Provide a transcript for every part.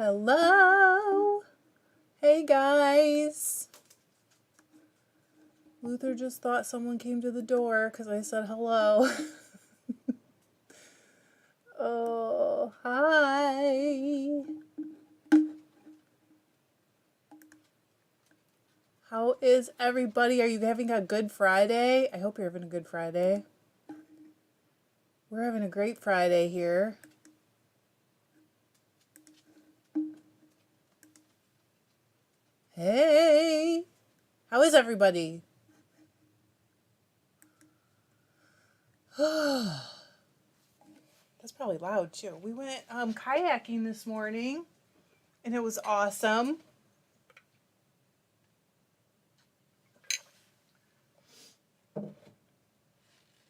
Hello. Hey guys. Luther just thought someone came to the door because I said hello. Oh, hi. How is everybody? Are you having a good Friday? I hope you're having a good Friday. We're having a great Friday here. Hey. How is everybody? That's probably loud too. We went kayaking this morning and it was awesome.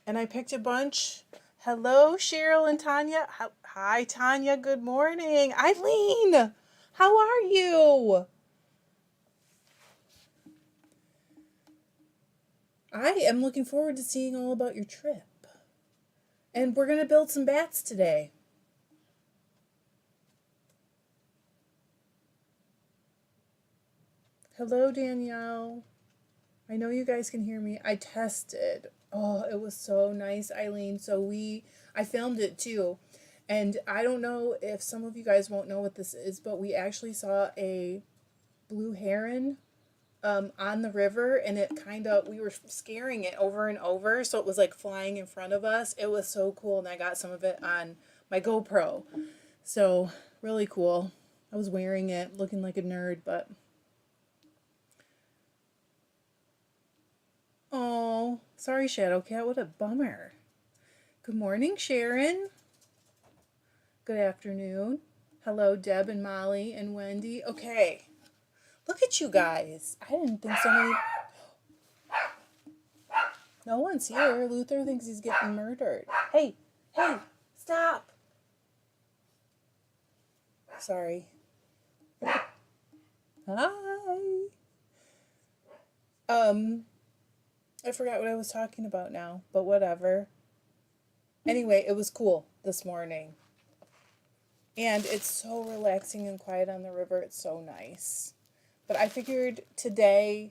And I picked a bunch. Hello, Cheryl and Tanya. Hi, Tanya. Good morning. Eileen, how are you? I am looking forward to seeing all about your trip. And we're going to build some bats today. Hello, Danielle. I know you guys can hear me. I tested. Oh, it was so nice, Eileen. So I filmed it too. And I don't know if some of you guys won't know what this is, but we actually saw a blue heron on the river, and we were scaring it over and over, so it was like flying in front of us. It was so cool, and I got some of it on my GoPro. So really cool. I was wearing it, looking like a nerd, but oh, sorry, Shadowcat. What a bummer. Good morning, Sharon. Good afternoon. Hello, Deb and Molly and Wendy. Okay. Look at you guys. I didn't think so many... No one's here. Luther thinks he's getting murdered. Hey, stop. Sorry. Hi. I forgot what I was talking about now, but whatever. Anyway, it was cool this morning. And it's so relaxing and quiet on the river. It's so nice. But I figured today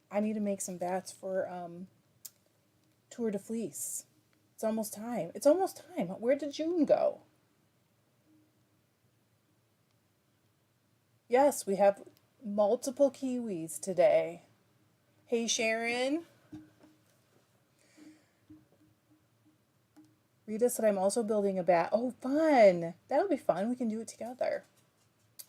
I need to make some bats for Tour de Fleece. It's almost time. Where did June go? Yes, we have multiple kiwis today. Hey, Sharon. Rita said I'm also building a bat. Oh, fun. That'll be fun. We can do it together.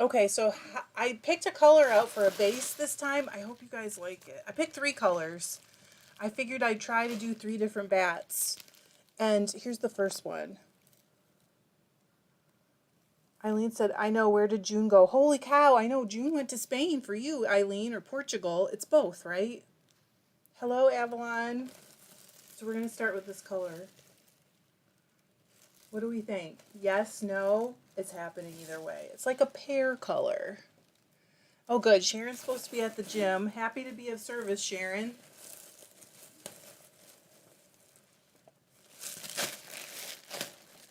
Okay, so I picked a color out for a base this time. I hope you guys like it. I picked 3 colors. I figured I'd try to do 3 different bats. And here's the first one. Eileen said, I know, where did June go? Holy cow, I know June went to Spain for you, Eileen, or Portugal. It's both, right? Hello, Avalon. So we're going to start with this color. What do we think? Yes, no? It's happening either way. It's like a pear color. Oh, good. Sharon's supposed to be at the gym. Happy to be of service, Sharon.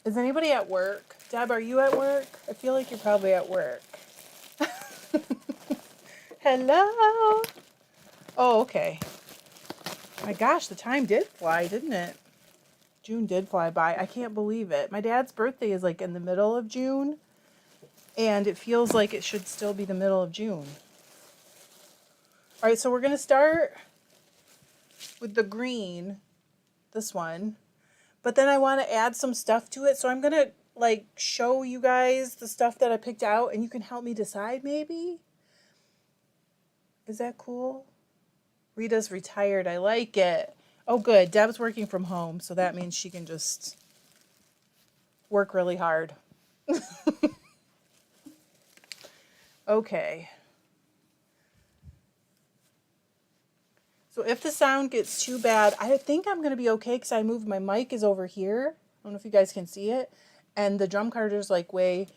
Is anybody at work? Deb, are you at work? I feel like you're probably at work. Hello. Oh, okay. My gosh, the time did fly, didn't it? June did fly by. I can't believe it. My dad's birthday is like in the middle of June, and it feels like it should still be the middle of June. All right, so we're going to start with the green, this one, but then I want to add some stuff to it, so I'm going to like show you guys the stuff that I picked out, and you can help me decide maybe. Is that cool? Rita's retired. I like it. Oh, good. Deb's working from home, so that means she can just work really hard. Okay. So if the sound gets too bad, I think I'm going to be okay because I moved my mic is over here. I don't know if you guys can see it. And the drum carter's like way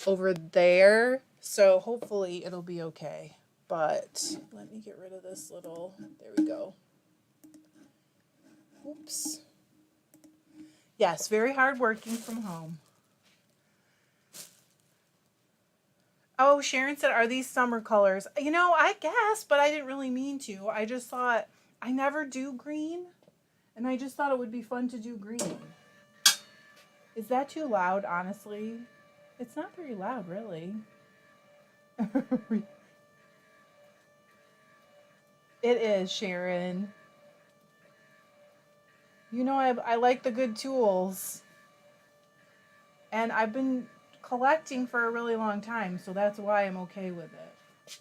over there. So hopefully it'll be okay. But let me get rid of this little, there we go. Oops. Yes, very hard working from home. Oh, Sharon said, are these summer colors? You know, I guess, but I didn't really mean to. I just thought I never do green, and I just thought it would be fun to do green. Is that too loud, honestly? It's not very loud, really. It is, Sharon. You know, I like the good tools. And I've been collecting for a really long time, so that's why I'm okay with it.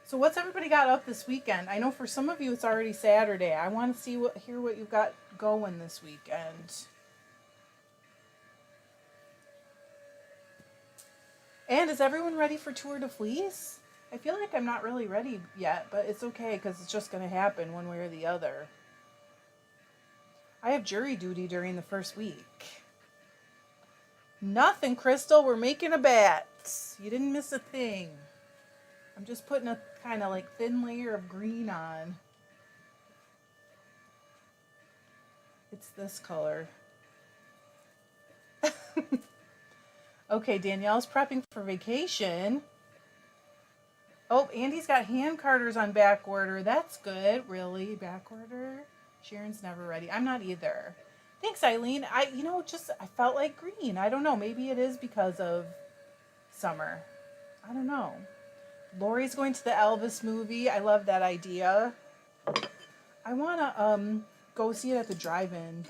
So what's everybody got up this weekend? I know for some of you it's already Saturday. I want to hear what you've got going this weekend. And is everyone ready for Tour de Fleece? I feel like I'm not really ready yet, but it's okay because it's just going to happen one way or the other. I have jury duty during the first week. Nothing, Crystal. We're making a bat. You didn't miss a thing. I'm just putting a kind of like thin layer of green on. It's this color. Okay, Danielle's prepping for vacation. Oh, Andy's got hand carters on back order. That's good. Really? Back order? Sharon's never ready. I'm not either. Thanks, Eileen. I felt like green. I don't know. Maybe it is because of summer. I don't know. Lori's going to the Elvis movie. I love that idea. I want to go see it at the drive-in.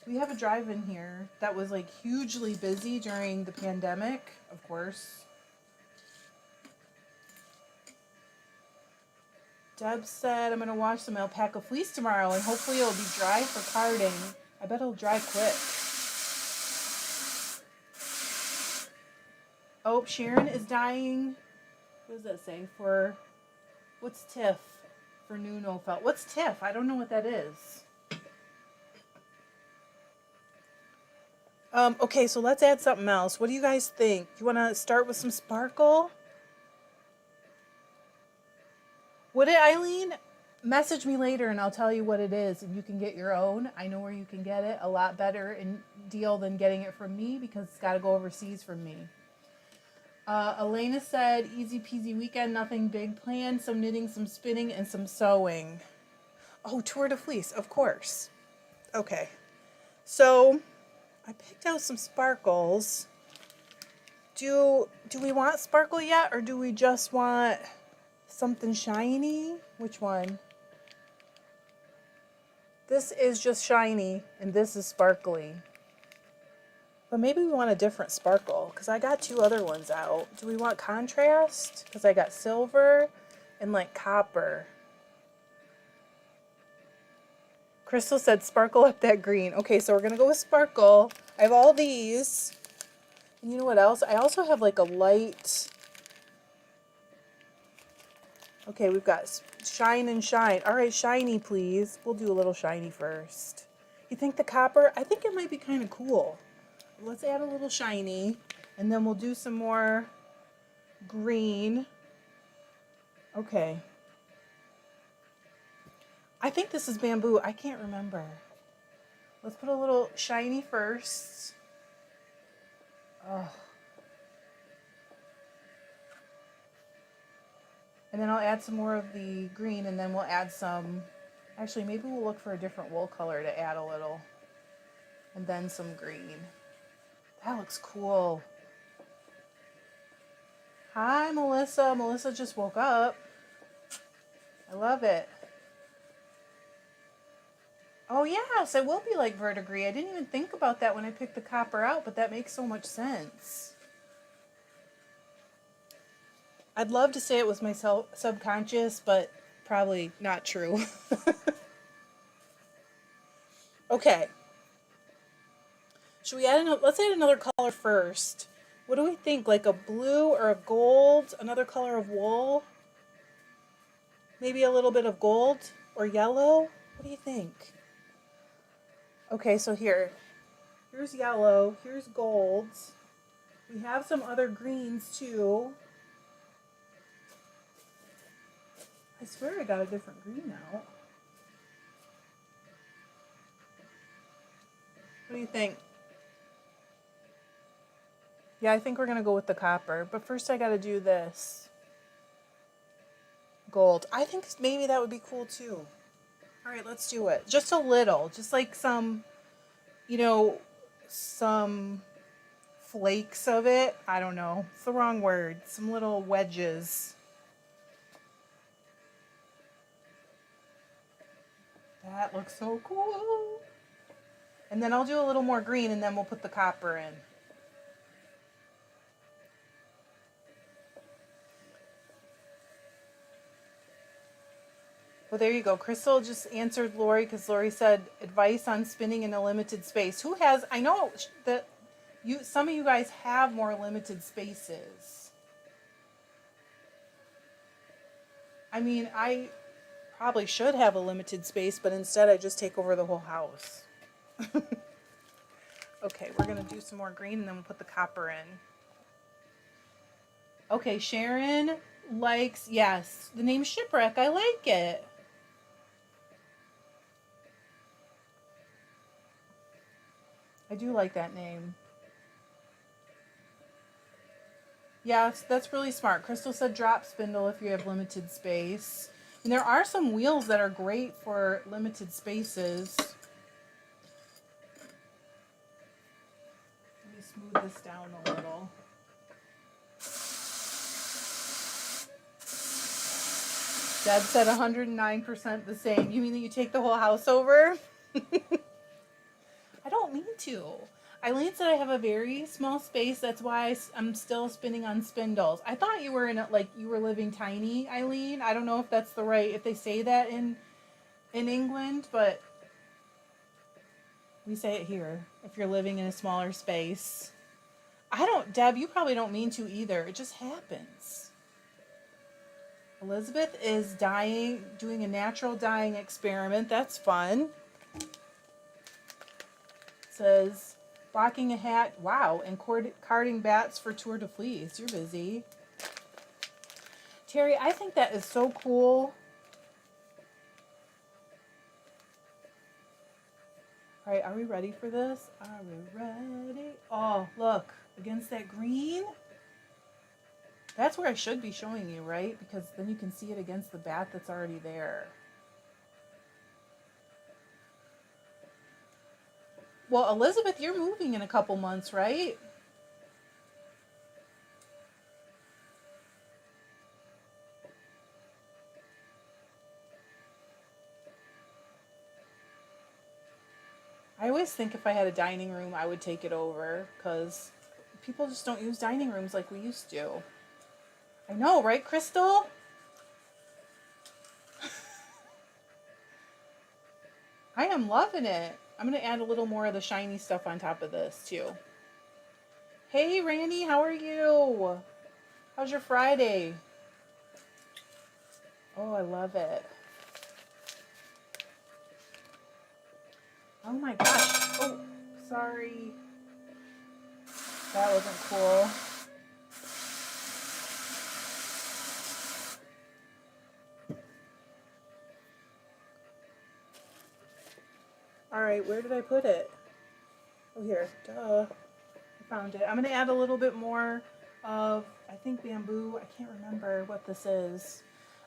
We have a drive-in here that was like hugely busy during the pandemic, of course. Deb said, I'm going to wash some alpaca fleece tomorrow and hopefully it'll be dry for carding. I bet it'll dry quick. Oh, Sharon is dying. What does that say? What's TIFF? For new no felt. What's TIFF? I don't know what that is. Okay, so let's add something else. What do you guys think? You want to start with some sparkle? Would it, Eileen? Message me later and I'll tell you what it is and you can get your own. I know where you can get it. A lot better in deal than getting it from me because it's got to go overseas from me. Elena said, easy peasy weekend, nothing big planned. Some knitting, some spinning, and some sewing. Oh, Tour de Fleece, of course. Okay. So I picked out some sparkles. Do we want sparkle yet or do we just want something shiny? Which one? This is just shiny and this is sparkly. But maybe we want a different sparkle because I got two other ones out. Do we want contrast? Because I got silver and like copper. Crystal said sparkle up that green. Okay, so we're going to go with sparkle. I have all these. And you know what else? I also have like a light. Okay, we've got shine and shine. All right, shiny, please. We'll do a little shiny first. You think the copper? I think it might be kind of cool. Let's add a little shiny. And then we'll do some more green. Okay. I think this is bamboo. I can't remember. Let's put a little shiny first. Oh. And then I'll add some more of the green and then we'll add some, actually maybe we'll look for a different wool color to add a little. And then some green. That looks cool. Hi, Melissa. Melissa just woke up. I love it. Oh yes, it will be like verdigris. I didn't even think about that when I picked the copper out, but that makes so much sense. I'd love to say it was my subconscious, but probably not true. Okay. Should we add let's add another color first. What do we think? Like a blue or a gold? Another color of wool? Maybe a little bit of gold or yellow? What do you think? Okay, so here's yellow, here's golds. We have some other greens too. I swear I got a different green out. What do you think? Yeah, I think we're going to go with the copper. But first I got to do this. Gold. I think maybe that would be cool too. All right, let's do it. Just a little. Just like some, you know, some flakes of it. I don't know. It's the wrong word. Some little wedges. That looks so cool. And then I'll do a little more green and then we'll put the copper in. Well, there you go. Crystal just answered Lori because Lori said advice on spinning in a limited space. Who has, I know that some of you guys have more limited spaces. I mean, I probably should have a limited space, but instead I just take over the whole house. Okay, we're going to do some more green and then we'll put the copper in. Okay, Sharon likes, yes, the name Shipwreck. I like it. I do like that name. Yeah, that's really smart. Crystal said drop spindle if you have limited space. And there are some wheels that are great for limited spaces. Let me smooth this down a little. Dad said 109% the same. You mean that you take the whole house over? I don't mean to. Eileen said I have a very small space. That's why I'm still spinning on spindles. I thought you were you were living tiny, Eileen. I don't know if that's if they say that in England, but we say it here. If you're living in a smaller space. Deb, you probably don't mean to either. It just happens. Elizabeth is doing a natural dyeing experiment. That's fun. Says, blocking a hat, wow, and carding bats for Tour de Fleece. You're busy. Terry, I think that is so cool. All right, are we ready for this? Are we ready? Oh, look, against that green. That's where I should be showing you, right? Because then you can see it against the bat that's already there. Well, Elizabeth, you're moving in a couple months, right? I always think if I had a dining room, I would take it over because people just don't use dining rooms like we used to. I know, right, Crystal? I am loving it. I'm going to add a little more of the shiny stuff on top of this, too. Hey, Randy, how are you? How's your Friday? Oh, I love it. Oh, my gosh. Oh, sorry. That wasn't cool. All right, where did I put it? Oh, here. Duh. I found it. I'm going to add a little bit more of, I think, bamboo. I can't remember what this is.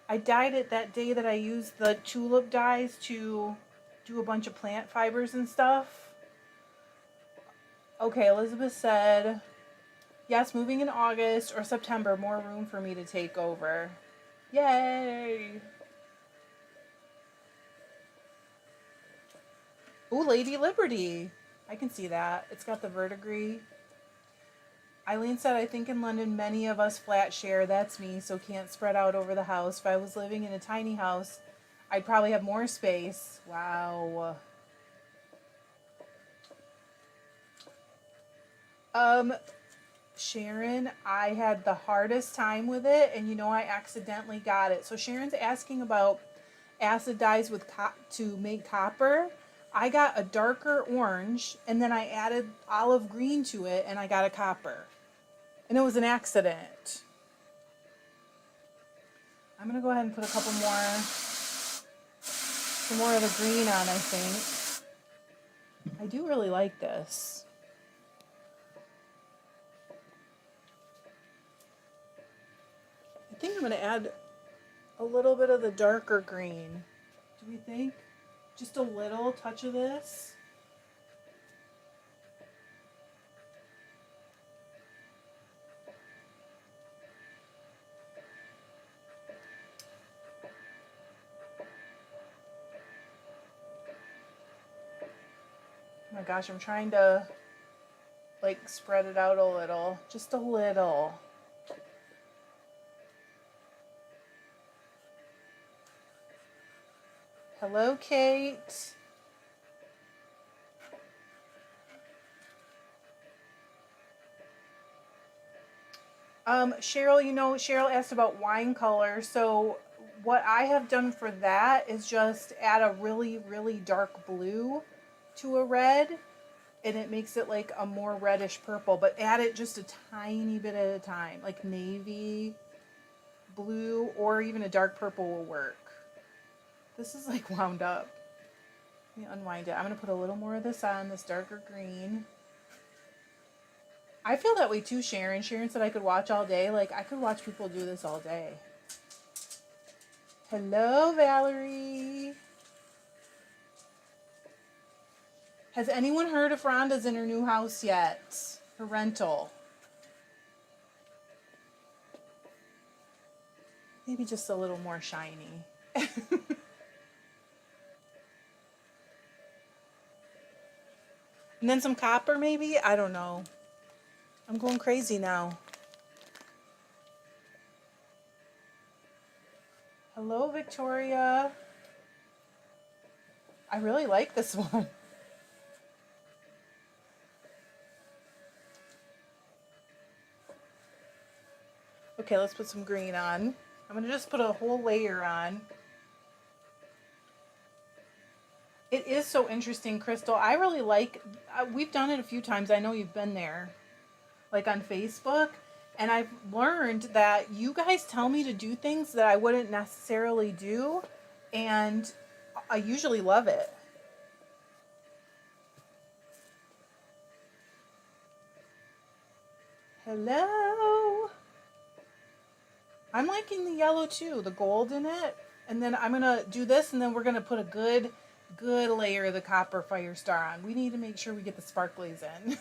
I dyed it that day that I used the tulip dyes to do a bunch of plant fibers and stuff. Okay, Elizabeth said, yes, moving in August or September, more room for me to take over. Yay! Ooh, Lady Liberty. I can see that. It's got the verdigris. Eileen said, I think in London many of us flat share. That's me, so can't spread out over the house. If I was living in a tiny house, I'd probably have more space. Wow. Sharon, I had the hardest time with it, and I accidentally got it. So Sharon's asking about acid dyes to make copper. I got a darker orange, and then I added olive green to it, and I got a copper. And it was an accident. I'm going to go ahead and put some more of the green on, I think. I do really like this. I think I'm going to add a little bit of the darker green. Do we think? Just a little touch of this. Oh my gosh, I'm trying to like spread it out a little. Just a little. Hello, Kate. Cheryl, Cheryl asked about wine color. So what I have done for that is just add a really, really dark blue to a red, and it makes it like a more reddish purple, but add it just a tiny bit at a time, like navy blue or even a dark purple will work. This is like wound up. Let me unwind it. I'm going to put a little more of this on, this darker green. I feel that way too, Sharon. Sharon said I could watch all day. Like, I could watch people do this all day. Hello, Valerie. Has anyone heard if Rhonda's in her new house yet? Her rental. Maybe just a little more shiny. And then some copper, maybe? I don't know. I'm going crazy now. Hello, Victoria. I really like this one. Okay, let's put some green on. I'm going to just put a whole layer on. It is so interesting, Crystal. I really like, we've done it a few times. I know you've been there, like on Facebook. And I've learned that you guys tell me to do things that I wouldn't necessarily do. And I usually love it. Hello. I'm liking the yellow too, the gold in it. And then I'm going to do this, and then we're going to put a good layer of the copper fire star on. We need to make sure we get the sparklies in.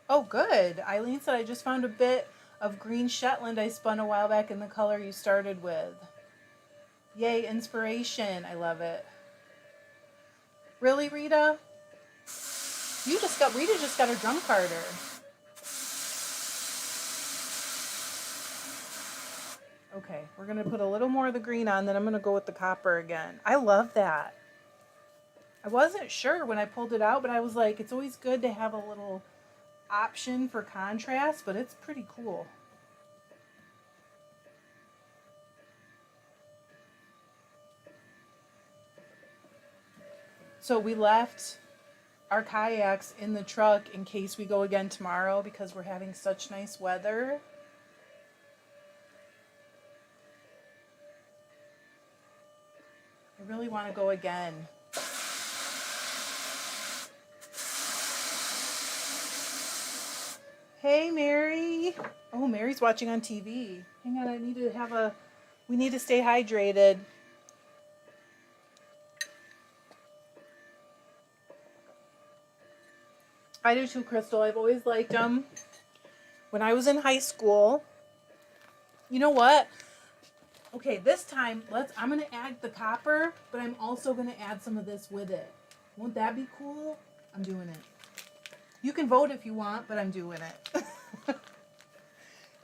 Oh, good. Eileen said, I just found a bit of green Shetland I spun a while back in the color you started with. Yay, inspiration. I love it. Really, Rita? Rita just got her drum carder. Okay, we're going to put a little more of the green on, then I'm going to go with the copper again. I love that. I wasn't sure when I pulled it out, but I was like, it's always good to have a little option for contrast, but it's pretty cool. So we left our kayaks in the truck in case we go again tomorrow because we're having such nice weather. I really want to go again. Hey, Mary. Oh, Mary's watching on TV. Hang on, we need to stay hydrated. I do too, Crystal. I've always liked them. When I was in high school, you know what? Okay, this time, I'm going to add the copper, but I'm also going to add some of this with it. Won't that be cool? I'm doing it. You can vote if you want, but I'm doing it.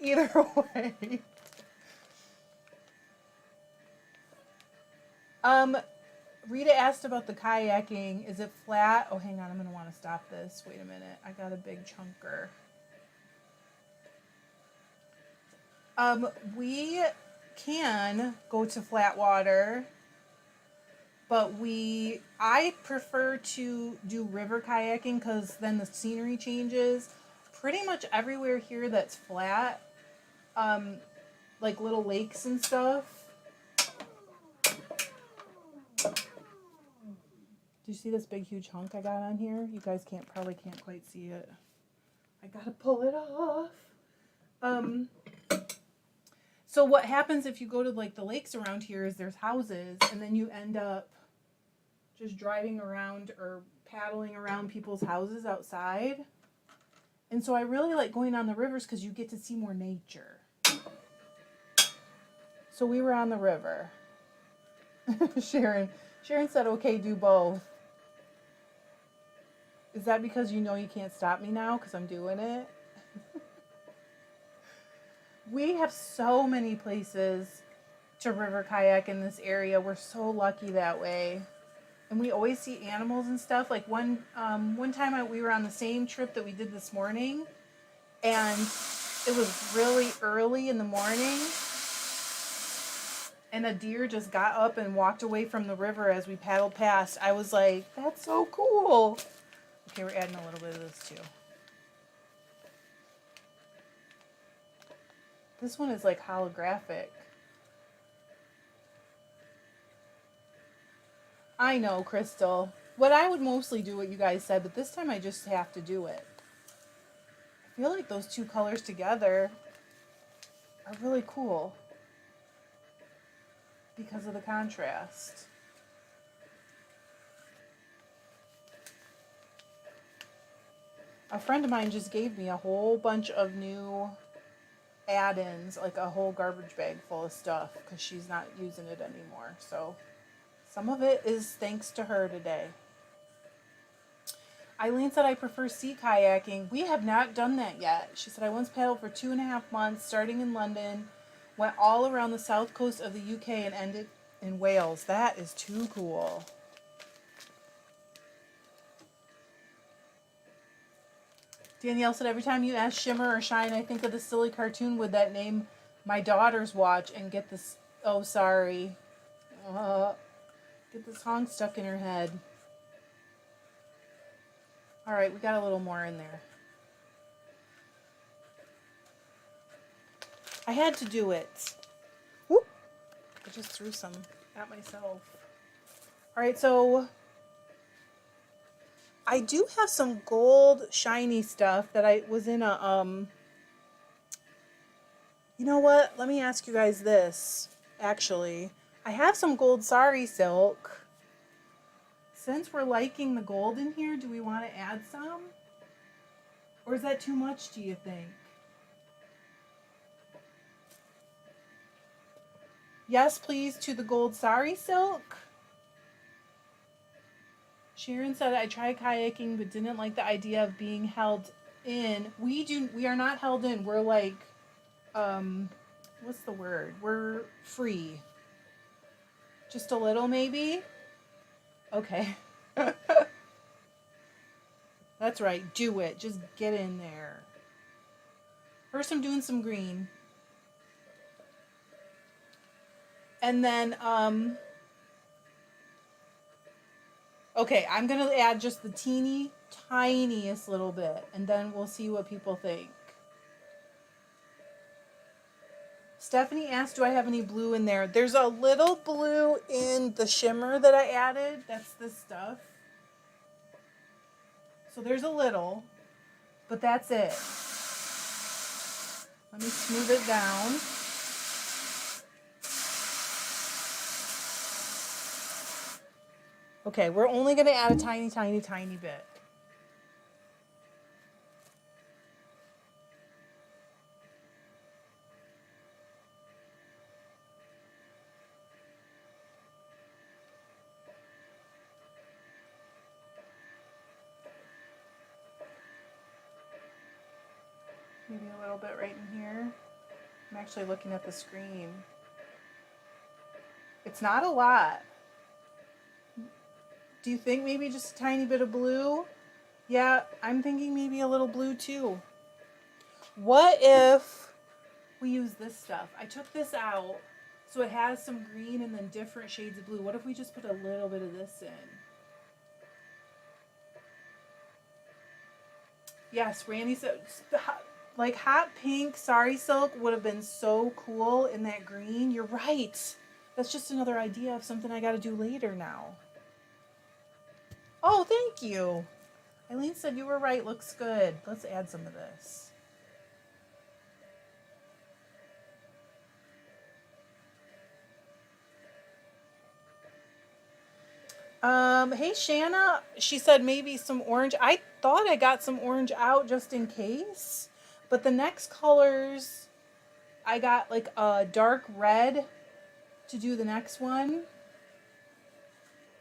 Either way. Rita asked about the kayaking. Is it flat? Oh, hang on. I'm going to want to stop this. Wait a minute. I got a big chunker. We can go to flat water, but I prefer to do river kayaking because then the scenery changes. Pretty much everywhere here that's flat, like little lakes and stuff. you see this big huge hunk I got on here? You guys probably can't quite see it. I gotta pull it off. So what happens if you go to like the lakes around here is there's houses, and then you end up just driving around or paddling around people's houses outside. And so I really like going on the rivers because you get to see more nature. So we were on the river. Sharon said, okay, do both. Is that because you know you can't stop me now because I'm doing it? We have so many places to river kayak in this area. We're so lucky that way. And we always see animals and stuff. Like one time we were on the same trip that we did this morning, and it was really early in the morning, and a deer just got up and walked away from the river as we paddled past. I was like, that's so cool. Okay, we're adding a little bit of this too. This one is like holographic. I know, Crystal. What I would mostly do what you guys said, but this time I just have to do it. I feel like those two colors together are really cool because of the contrast. A friend of mine just gave me a whole bunch of new add-ins, like a whole garbage bag full of stuff because she's not using it anymore. So some of it is thanks to her today. Eileen said, I prefer sea kayaking. We have not done that yet. She said, I once paddled for 2.5 months, starting in London, went all around the south coast of the UK and ended in Wales. That is too cool. Danielle said, every time you ask Shimmer or Shine, I think of the silly cartoon with that name my daughters watch and get this, oh, sorry. Get this song stuck in her head. All right, we got a little more in there. I had to do it. Whoop. I just threw some at myself. All right, so I do have some gold shiny stuff that I was in a, you know what? Let me ask you guys this, actually. I have some gold sari silk. Since we're liking the gold in here, do we want to add some? Or is that too much, do you think? Yes, please, to the gold sari silk. Sharon said, I tried kayaking but didn't like the idea of being held in. We are not held in. We're like, what's the word? We're free. Just a little, maybe? Okay. That's right. Do it. Just get in there. First, I'm doing some green. And then, okay, I'm going to add just the teeny tiniest little bit, and then we'll see what people think. Stephanie asked, do I have any blue in there? There's a little blue in the shimmer that I added. That's this stuff. So there's a little, but that's it. Let me smooth it down. Okay, we're only going to add a tiny, tiny, tiny bit. Maybe a little bit right in here. I'm actually looking at the screen. It's not a lot. Do you think maybe just a tiny bit of blue? Yeah, I'm thinking maybe a little blue too. What if we use this stuff? I took this out, so it has some green and then different shades of blue. What if we just put a little bit of this in? Yes, Randy said, like hot pink sari silk would have been so cool in that green. You're right. That's just another idea of something I got to do later now. Oh, thank you. Eileen said you were right. Looks good. Let's add some of this. Hey Shanna, she said maybe some orange. I thought I got some orange out just in case, but the next colors, I got like a dark red to do the next one.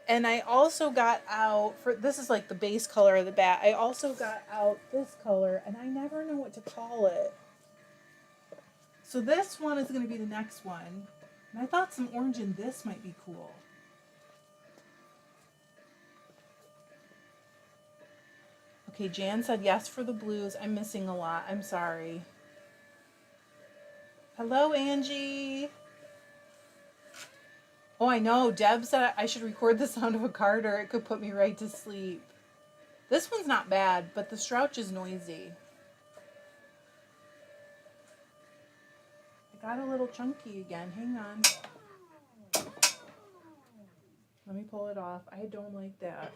And I also got out, for this is like the base color of the bat, I also got out this color, and I never know what to call it. So this one is going to be the next one. And I thought some orange in this might be cool. Okay, Jan said yes for the blues. I'm missing a lot. I'm sorry. Hello, Angie. Oh, I know. Deb said I should record the sound of a card or it could put me right to sleep. This one's not bad, but the Strouch is noisy. I got a little chunky again. Hang on. Let me pull it off. I don't like that.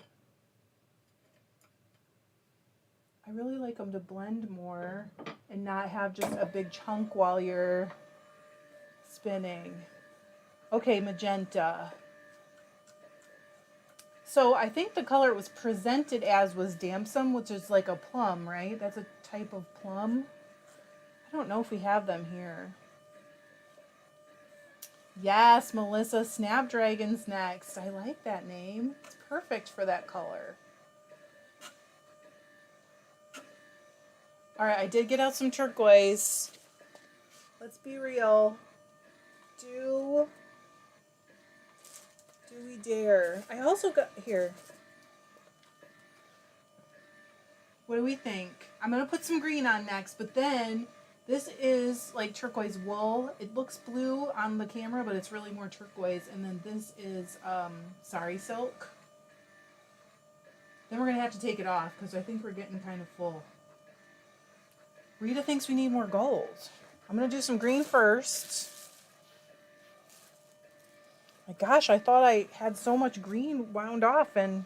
I really like them to blend more and not have just a big chunk while you're spinning. Okay, magenta. So I think the color it was presented as was Damson, which is like a plum, right? That's a type of plum. I don't know if we have them here. Yes, Melissa, Snapdragon's next. I like that name. It's perfect for that color. All right, I did get out some turquoise. Let's be real. Do we dare? I also got here. What do we think? I'm going to put some green on next, but then this is like turquoise wool. It looks blue on the camera, but it's really more turquoise. And then this is sari silk. Then we're going to have to take it off because I think we're getting kind of full. Rita thinks we need more gold. I'm going to do some green first. My gosh, I thought I had so much green wound off, and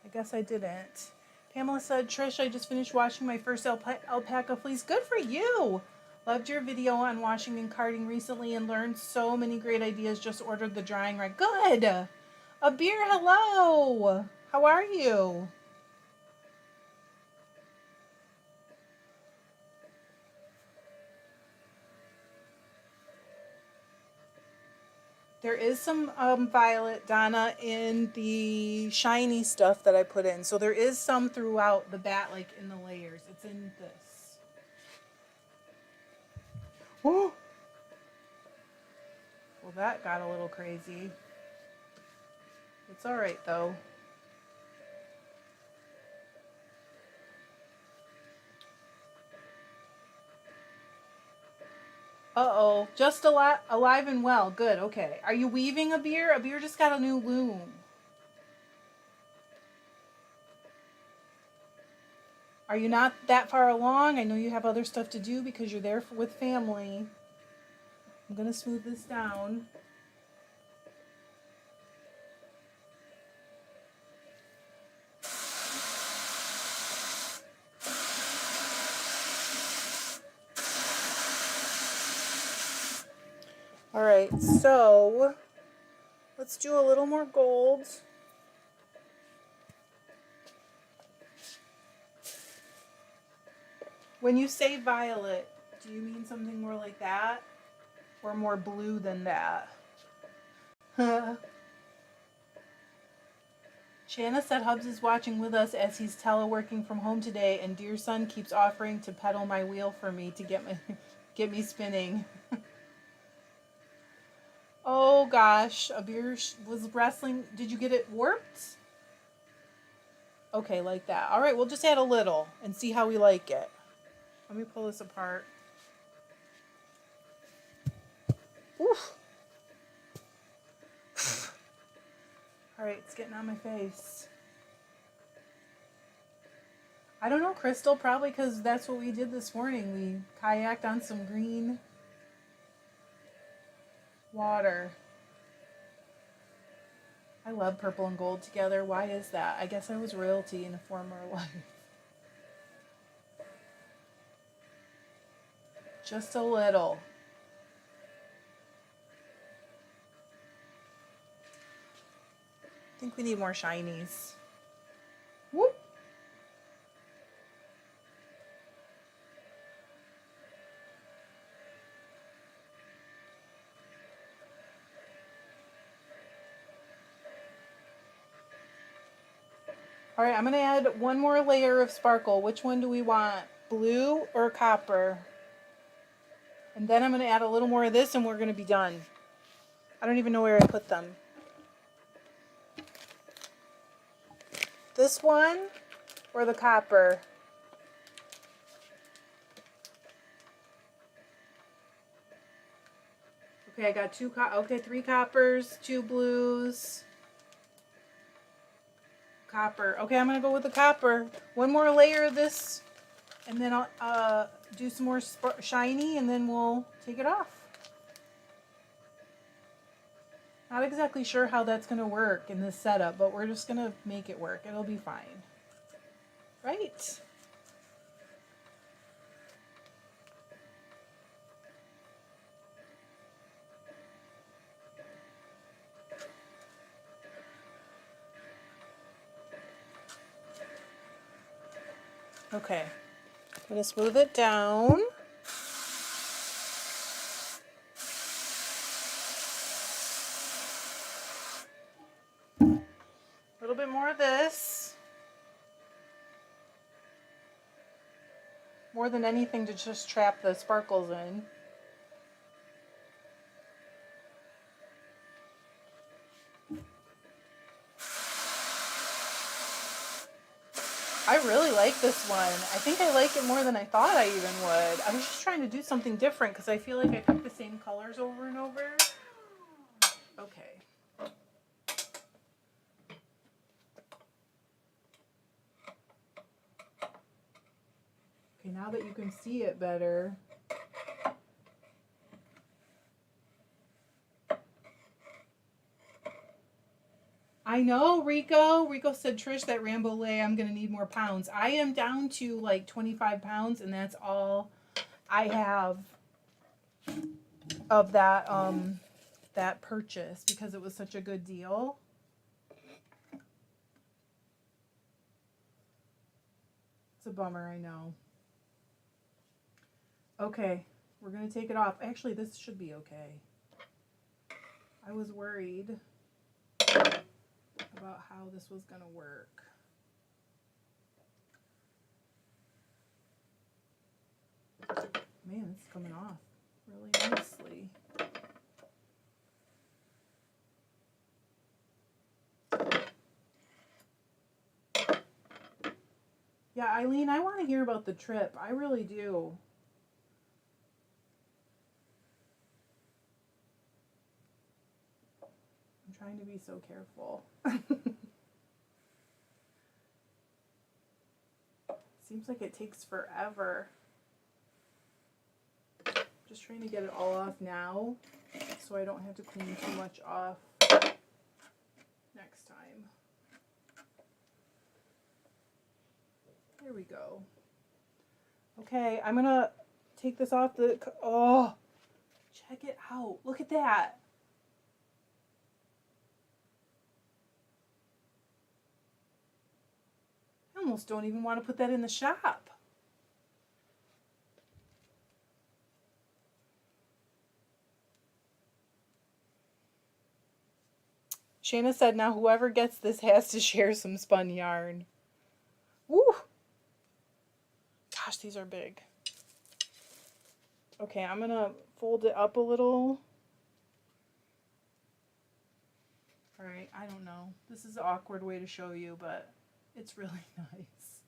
I guess I didn't. Pamela said, Trish, I just finished washing my first alpaca fleece. Good for you. Loved your video on washing and carding recently and learned so many great ideas. Just ordered the drying rack. Good. Abir, hello. How are you? There is some violet, Donna, in the shiny stuff that I put in. So there is some throughout the bat, like in the layers. It's in this. Oh! Well, that got a little crazy. It's all right, though. Uh-oh. Just alive and well. Good, okay. Are you weaving, Abir? Abir just got a new loom. Are you not that far along? I know you have other stuff to do because you're there with family. I'm going to smooth this down. All right, so let's do a little more gold. When you say violet, do you mean something more like that? Or more blue than that? Shanna said Hubs is watching with us as he's teleworking from home today, and dear son keeps offering to pedal my wheel for me to get me spinning. Oh gosh, Abir was wrestling. Did you get it warped? Okay, like that. All right, we'll just add a little and see how we like it. Let me pull this apart. Oof. All right, it's getting on my face. I don't know, Crystal, probably because that's what we did this morning. We kayaked on some green water. I love purple and gold together. Why is that? I guess I was royalty in a former life. Just a little. I think we need more shinies. Whoop. All right, I'm going to add one more layer of sparkle. Which one do we want? Blue or copper? And then I'm going to add a little more of this and we're going to be done. I don't even know where I put them. This one or the copper? Okay, I got three coppers, two blues. Copper. Okay, I'm going to go with the copper. One more layer of this, and then I'll do some more shiny, and then we'll take it off. Not exactly sure how that's going to work in this setup, but we're just going to make it work. It'll be fine. Right? Okay. I'm going to smooth it down. A little bit more of this. More than anything to just trap the sparkles in. I really like this one. I think I like it more than I thought I even would. I was just trying to do something different because I feel like I pick the same colors over and over. Okay. Okay, now that you can see it better. I know, Rico. Rico said, Trish, that Rambo lay, I'm going to need more pounds. I am down to like 25 pounds, and that's all I have of that that purchase because it was such a good deal. It's a bummer, I know. Okay, we're going to take it off. Actually, this should be okay. I was worried about how this was going to work. Man, it's coming off really nicely. Yeah, Eileen, I want to hear about the trip. I really do. I'm trying to be so careful. Seems like it takes forever. Just trying to get it all off now so I don't have to clean too much off next time. There we go. Okay, I'm gonna take this off the, oh, check it out. Look at that. I almost don't even want to put that in the shop. Shayna said, now whoever gets this has to share some spun yarn. Woo! Gosh, these are big. Okay, I'm gonna fold it up a little. All right, I don't know. This is an awkward way to show you, but it's really nice.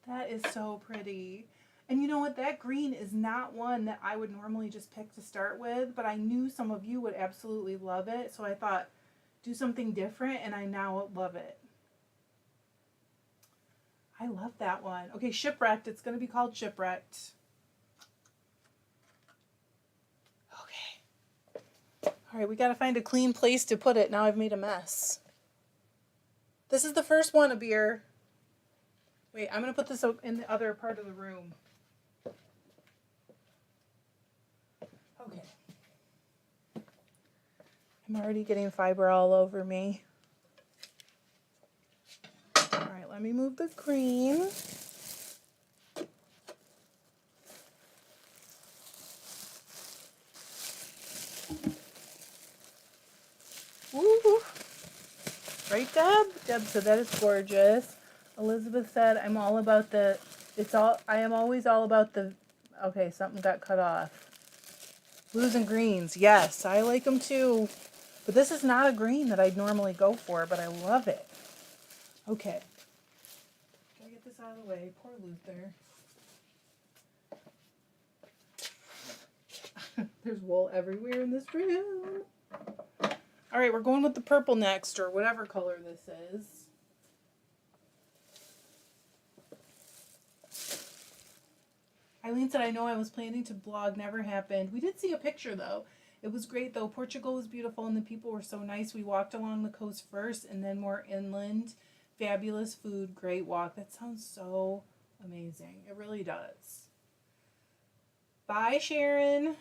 That is so pretty. And you know what? That green is not one that I would normally just pick to start with, but I knew some of you would absolutely love it, so I thought, do something different, and I now love it. I love that one. Okay, Shipwrecked. It's going to be called Shipwrecked. Okay. All right, we got to find a clean place to put it. Now I've made a mess. This is the first one, a beer. Wait, I'm going to put this in the other part of the room. Okay. I'm already getting fiber all over me. All right, let me move the green. Woo! Right, Deb? Deb said that is gorgeous. Elizabeth said, I'm all about the, I am always all about the, okay, something got cut off. Blues and greens, yes, I like them too. But this is not a green that I'd normally go for, but I love it. Okay. Can I get this out of the way? Poor Luther. There's wool everywhere in this room. All right, we're going with the purple next, or whatever color this is. Eileen said, I know I was planning to blog, never happened. We did see a picture, though. It was great, though. Portugal was beautiful, and the people were so nice. We walked along the coast first, and then more inland. Fabulous food, great walk. That sounds so amazing. It really does. Bye, Sharon.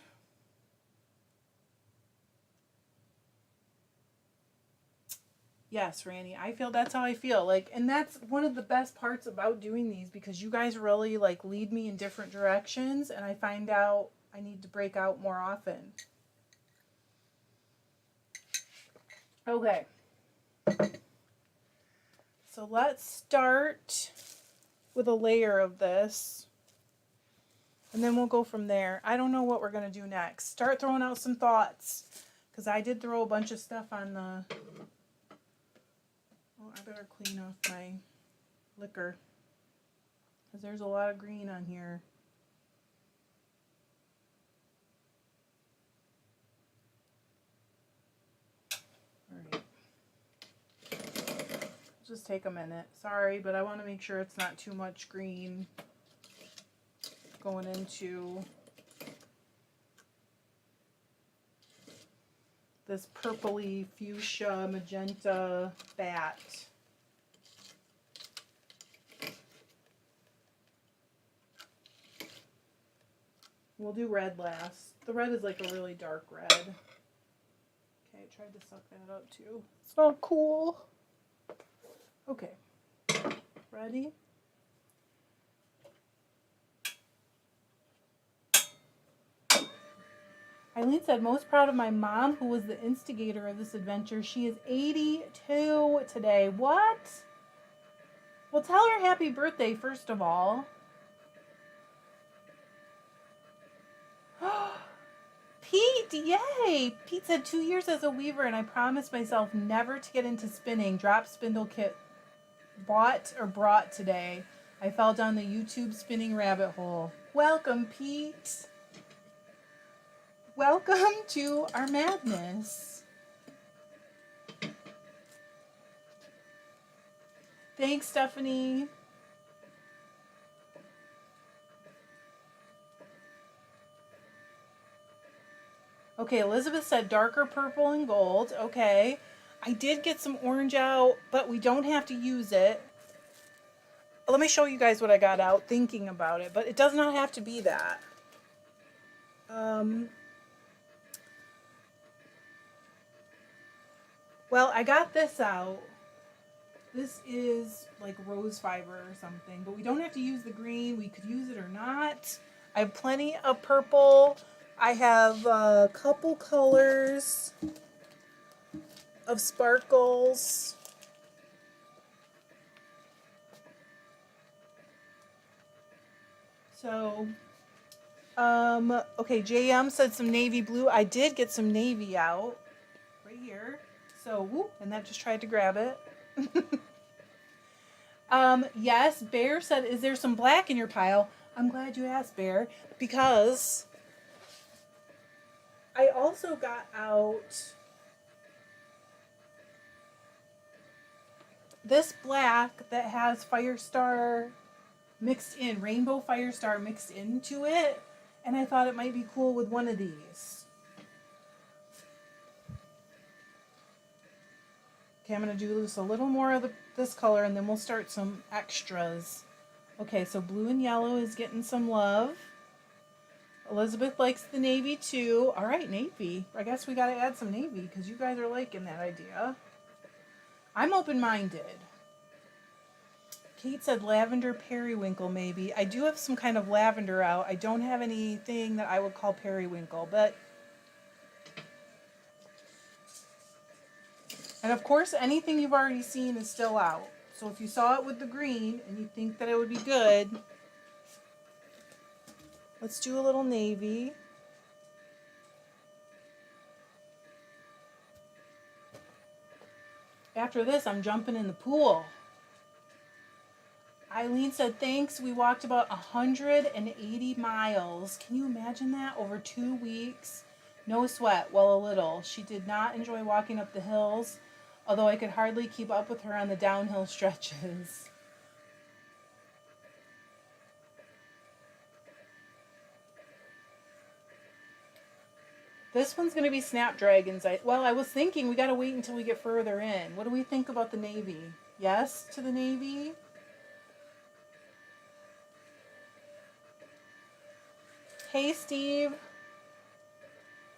Yes, Randy, I feel that's how I feel. Like, and that's one of the best parts about doing these, because you guys really like lead me in different directions, and I find out I need to break out more often. Okay. So let's start with a layer of this, and then we'll go from there. I don't know what we're going to do next. Start throwing out some thoughts, because I did throw a bunch of stuff on the... Oh, I better clean off my liquor, because there's a lot of green on here. Alright. Just take a minute. Sorry, but I want to make sure it's not too much green going into this purpley fuchsia magenta Batt. We'll do red last. The red is like a really dark red. Okay, I tried to suck that up too. It's not cool. Okay, ready? Eileen said, most proud of my mom, who was the instigator of this adventure. She is 82 today. What? Well, tell her happy birthday, first of all. Pete, yay! Pete said, 2 years as a weaver, and I promised myself never to get into spinning. Drop spindle kit bought or brought today. I fell down the YouTube spinning rabbit hole. Welcome, Pete. Welcome to our madness. Thanks, Stephanie. Okay, Elizabeth said darker purple and gold. Okay. I did get some orange out, but we don't have to use it. Let me show you guys what I got out thinking about it, but it does not have to be that. Well, I got this out. This is like rose fiber or something, but we don't have to use the green. We could use it or not. I have plenty of purple. I have a couple colors of sparkles. So, okay, JM said some navy blue. I did get some navy out right here. So, whoop, and that just tried to grab it. Yes, Bear said, is there some black in your pile? I'm glad you asked, Bear, because I also got out this black that has Firestar mixed in, Rainbow Firestar mixed into it, and I thought it might be cool with one of these. Okay, I'm going to do just a little more of this color, and then we'll start some extras. Okay, so blue and yellow is getting some love. Elizabeth likes the navy too. All right, navy. I guess we got to add some navy because you guys are liking that idea. I'm open-minded. Kate said lavender periwinkle maybe. I do have some kind of lavender out. I don't have anything that I would call periwinkle, but... And of course, anything you've already seen is still out. So if you saw it with the green and you think that it would be good, let's do a little navy. After this, I'm jumping in the pool. Eileen said, thanks. We walked about 180 miles. Can you imagine that? Over 2 weeks. No sweat. Well, a little. She did not enjoy walking up the hills, although I could hardly keep up with her on the downhill stretches. This one's going to be snapdragons. I was thinking we got to wait until we get further in. What do we think about the navy? Yes to the navy? Hey, Steve.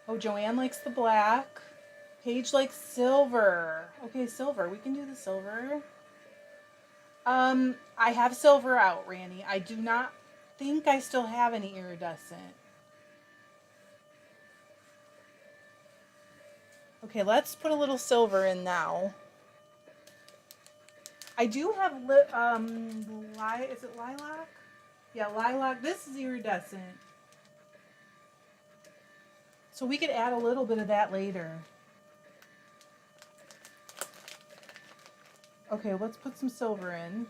Oh, Joanne likes the black. Paige likes silver. Okay, silver. We can do the silver. I have silver out, Randy. I do not think I still have any iridescent. Okay, let's put a little silver in now. I do have, is it lilac? Yeah, lilac. This is iridescent. So we could add a little bit of that later. Okay, let's put some silver in.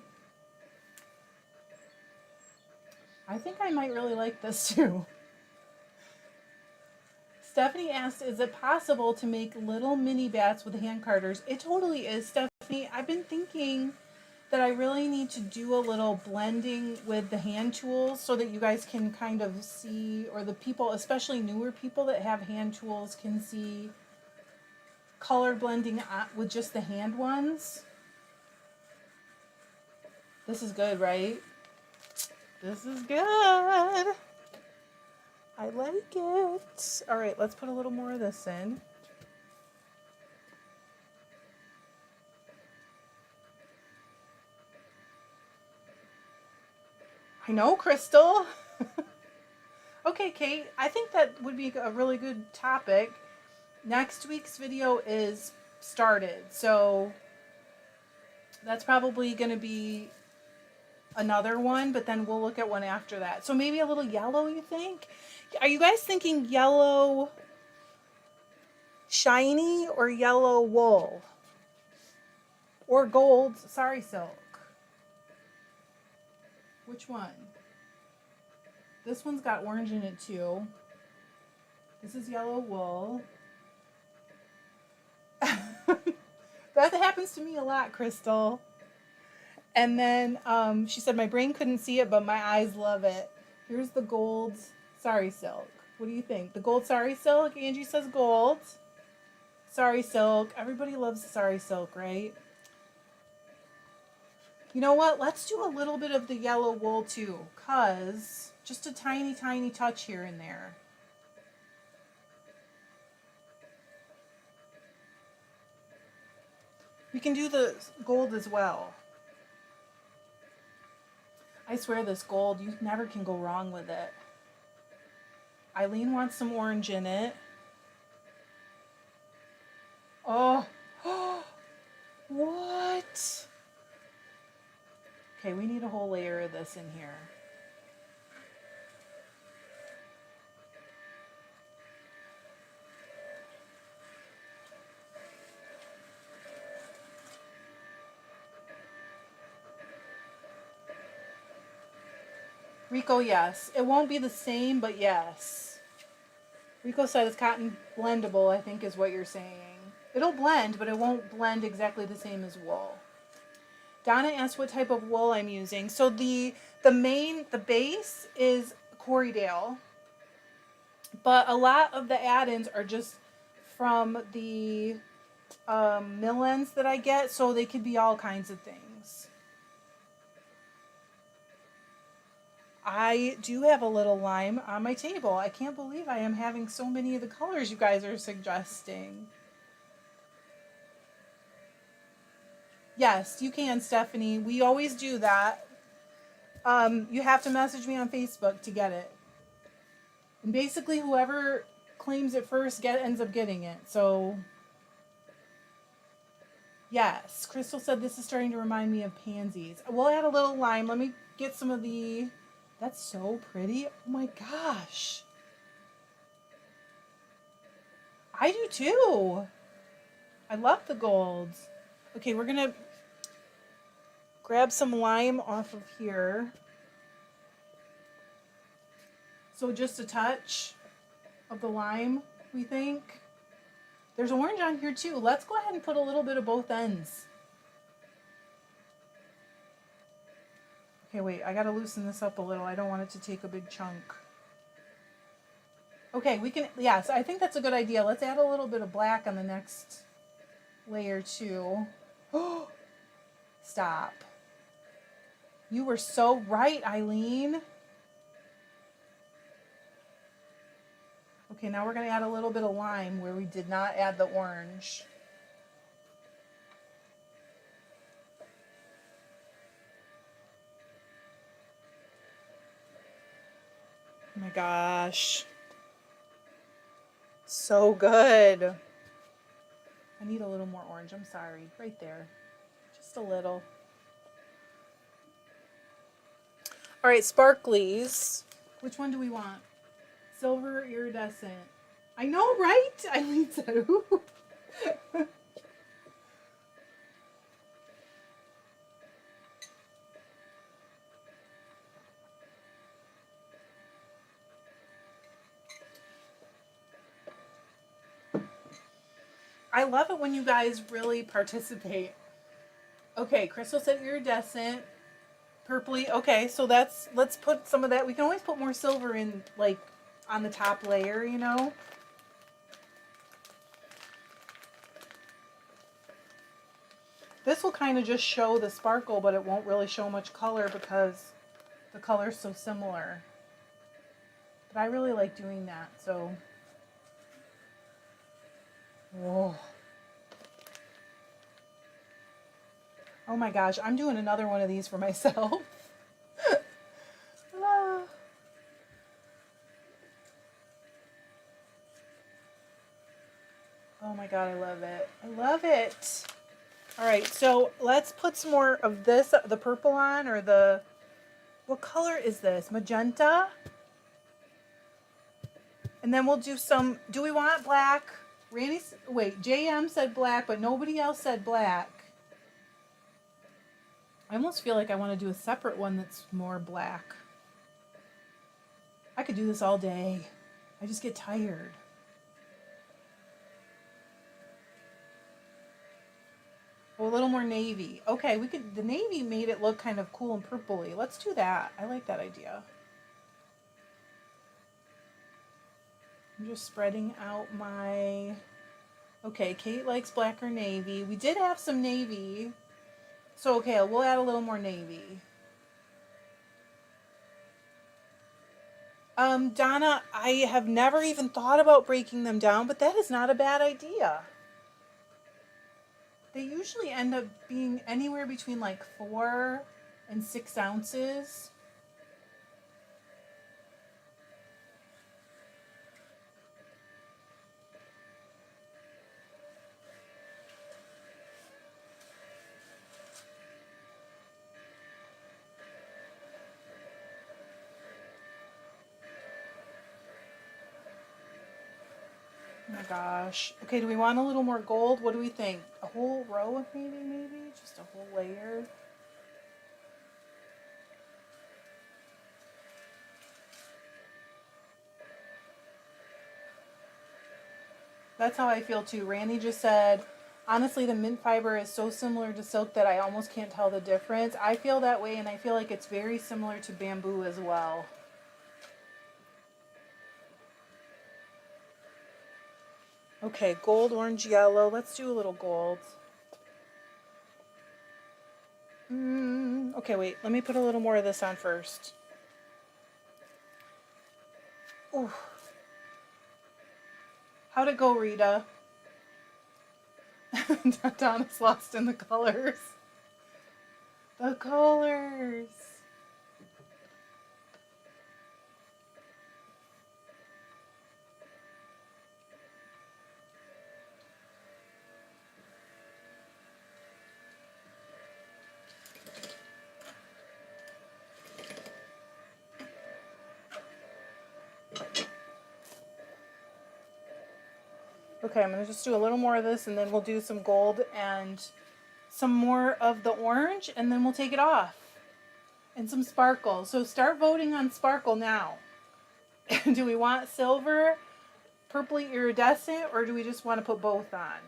I think I might really like this too. Stephanie asked, is it possible to make little mini bats with hand carders? It totally is, Stephanie. I've been thinking that I really need to do a little blending with the hand tools so that you guys can kind of see, or the people, especially newer people that have hand tools, can see color blending with just the hand ones. This is good, right? This is good. I like it. All right, let's put a little more of this in. I know, Crystal. Okay, Kate, I think that would be a really good topic. Next week's video is started, so that's probably going to be another one, but then we'll look at one after that. So maybe a little yellow, you think? Are you guys thinking yellow shiny or yellow wool? Or gold sari silk? Which one? This one's got orange in it too. This is yellow wool. That happens to me a lot, Crystal. And then she said my brain couldn't see it, but my eyes love it. Here's the gold sari silk. What do you think? The gold sari silk? Angie says gold. Sari silk. Everybody loves sari silk, right? You know what? Let's do a little bit of the yellow wool too, because just a tiny, tiny touch here and there. We can do the gold as well. I swear this gold, you never can go wrong with it. Eileen wants some orange in it. Oh, what? Okay, we need a whole layer of this in here. Rico, yes. It won't be the same, but yes. Rico said it's cotton blendable, I think is what you're saying. It'll blend, but it won't blend exactly the same as wool. Donna asked what type of wool I'm using. So the base is Corriedale, but a lot of the add-ins are just from the millends that I get, so they could be all kinds of things. I do have a little lime on my table. I can't believe I am having so many of the colors you guys are suggesting. Yes, you can, Stephanie. We always do that. You have to message me on Facebook to get it. And basically, whoever claims it first ends up getting it. So, yes. Crystal said this is starting to remind me of pansies. We'll add a little lime. Let me get some of the... That's so pretty. Oh my gosh. I do too. I love the golds. Okay, we're going to grab some lime off of here. So just a touch of the lime, we think. There's orange on here too. Let's go ahead and put a little bit of both ends. Okay, wait, I gotta loosen this up a little. I don't want it to take a big chunk. Okay, we can, yes, I think that's a good idea. Let's add a little bit of black on the next layer too. Oh, stop. You were so right, Eileen. Okay, now we're gonna add a little bit of lime where we did not add the orange. Oh my gosh. So good. I need a little more orange. I'm sorry. Right there. Just a little. All right, sparklies. Which one do we want? Silver iridescent. I know, right? Eileen said, ooh. I love it when you guys really participate. Okay, Crystal said iridescent. Purpley. Okay, so let's put some of that. We can always put more silver in, like, on the top layer, you know? This will kind of just show the sparkle, but it won't really show much color because the color's so similar. But I really like doing that, so... Whoa. Oh my gosh, I'm doing another one of these for myself. Ah. Oh my god, I love it. I love it. All right, so let's put some more of this, the purple on, or the... What color is this? Magenta? And then we'll do some... Do we want black? Randy's... Wait, JM said black, but nobody else said black. I almost feel like I want to do a separate one that's more black. I could do this all day. I just get tired. Oh, a little more navy. Okay, we could... The navy made it look kind of cool and purpley. Let's do that. I like that idea. I'm just spreading out my... Okay, Kate likes black or navy. We did have some navy. So, okay, we'll add a little more navy. Donna, I have never even thought about breaking them down, but that is not a bad idea. They usually end up being anywhere between like 4 and 6 ounces. Oh my gosh. Okay, do we want a little more gold? What do we think? A whole row of maybe? Just a whole layer? That's how I feel too. Randy just said, honestly, the mint fiber is so similar to silk that I almost can't tell the difference. I feel that way, and I feel like it's very similar to bamboo as well. Okay, gold, orange, yellow. Let's do a little gold. Okay, wait. Let me put a little more of this on first. Ooh. How'd it go, Rita? Donna's lost in the colors. The colors. Okay, I'm going to just do a little more of this and then we'll do some gold and some more of the orange and then we'll take it off. And some sparkle. So start voting on sparkle now. Do we want silver, purpley iridescent, or do we just want to put both on?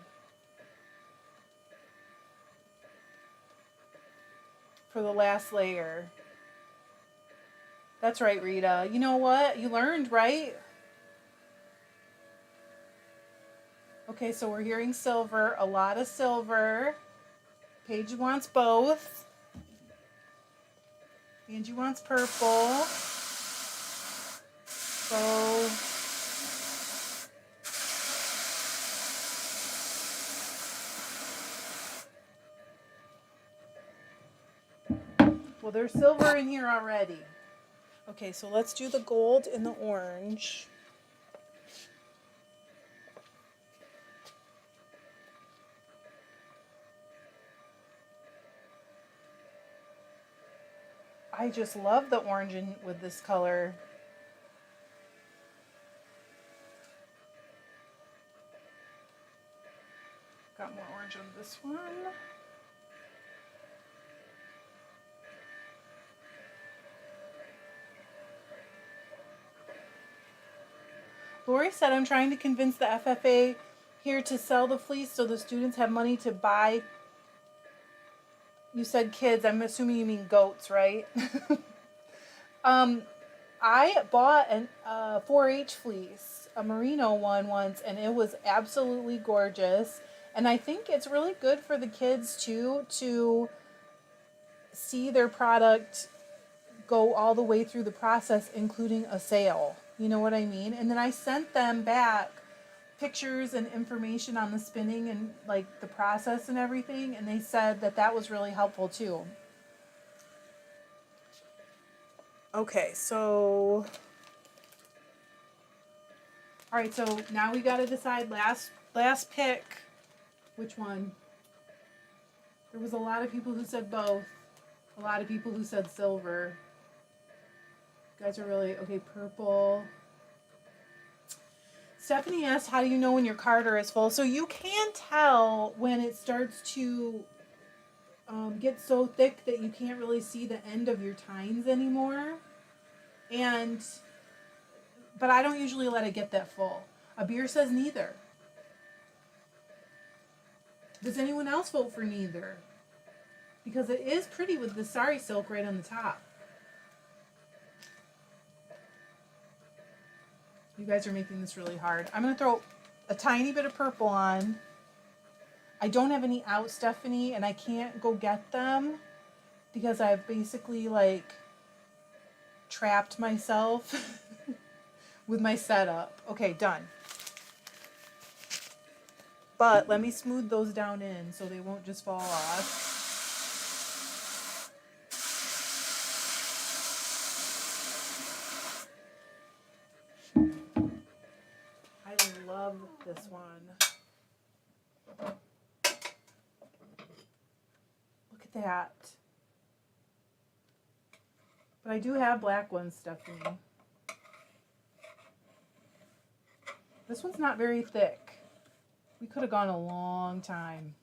For the last layer. That's right, Rita. You know what? You learned, right? Okay, so we're hearing silver, a lot of silver. Paige wants both. Angie wants purple. So well, there's silver in here already. Okay, so let's do the gold and the orange. I just love the orange with this color. Got more orange on this one. Lori said, I'm trying to convince the FFA here to sell the fleece so the students have money to buy. You said kids. I'm assuming you mean goats, right? I bought a 4-H fleece, a merino one once, and it was absolutely gorgeous. And I think it's really good for the kids, too, to see their product go all the way through the process, including a sale. You know what I mean? And then I sent them back pictures and information on the spinning and like the process and everything, and they said that that was really helpful too. Okay, so all right, so now we got to decide last pick which one. There was a lot of people who said both, a lot of people who said silver. You guys are really okay. Purple. Stephanie asked, how do you know when your carder is full? So you can tell when it starts to get so thick that you can't really see the end of your tines anymore. But I don't usually let it get that full. Abir says neither. Does anyone else vote for neither? Because it is pretty with the sari silk right on the top. You guys are making this really hard. I'm going to throw a tiny bit of purple on. I don't have any out, Stephanie, and I can't go get them because I've basically like trapped myself with my setup. Okay, done. But let me smooth those down in so they won't just fall off. I love this one. Look at that. But I do have black ones, Stephanie. This one's not very thick. We could have gone a long time.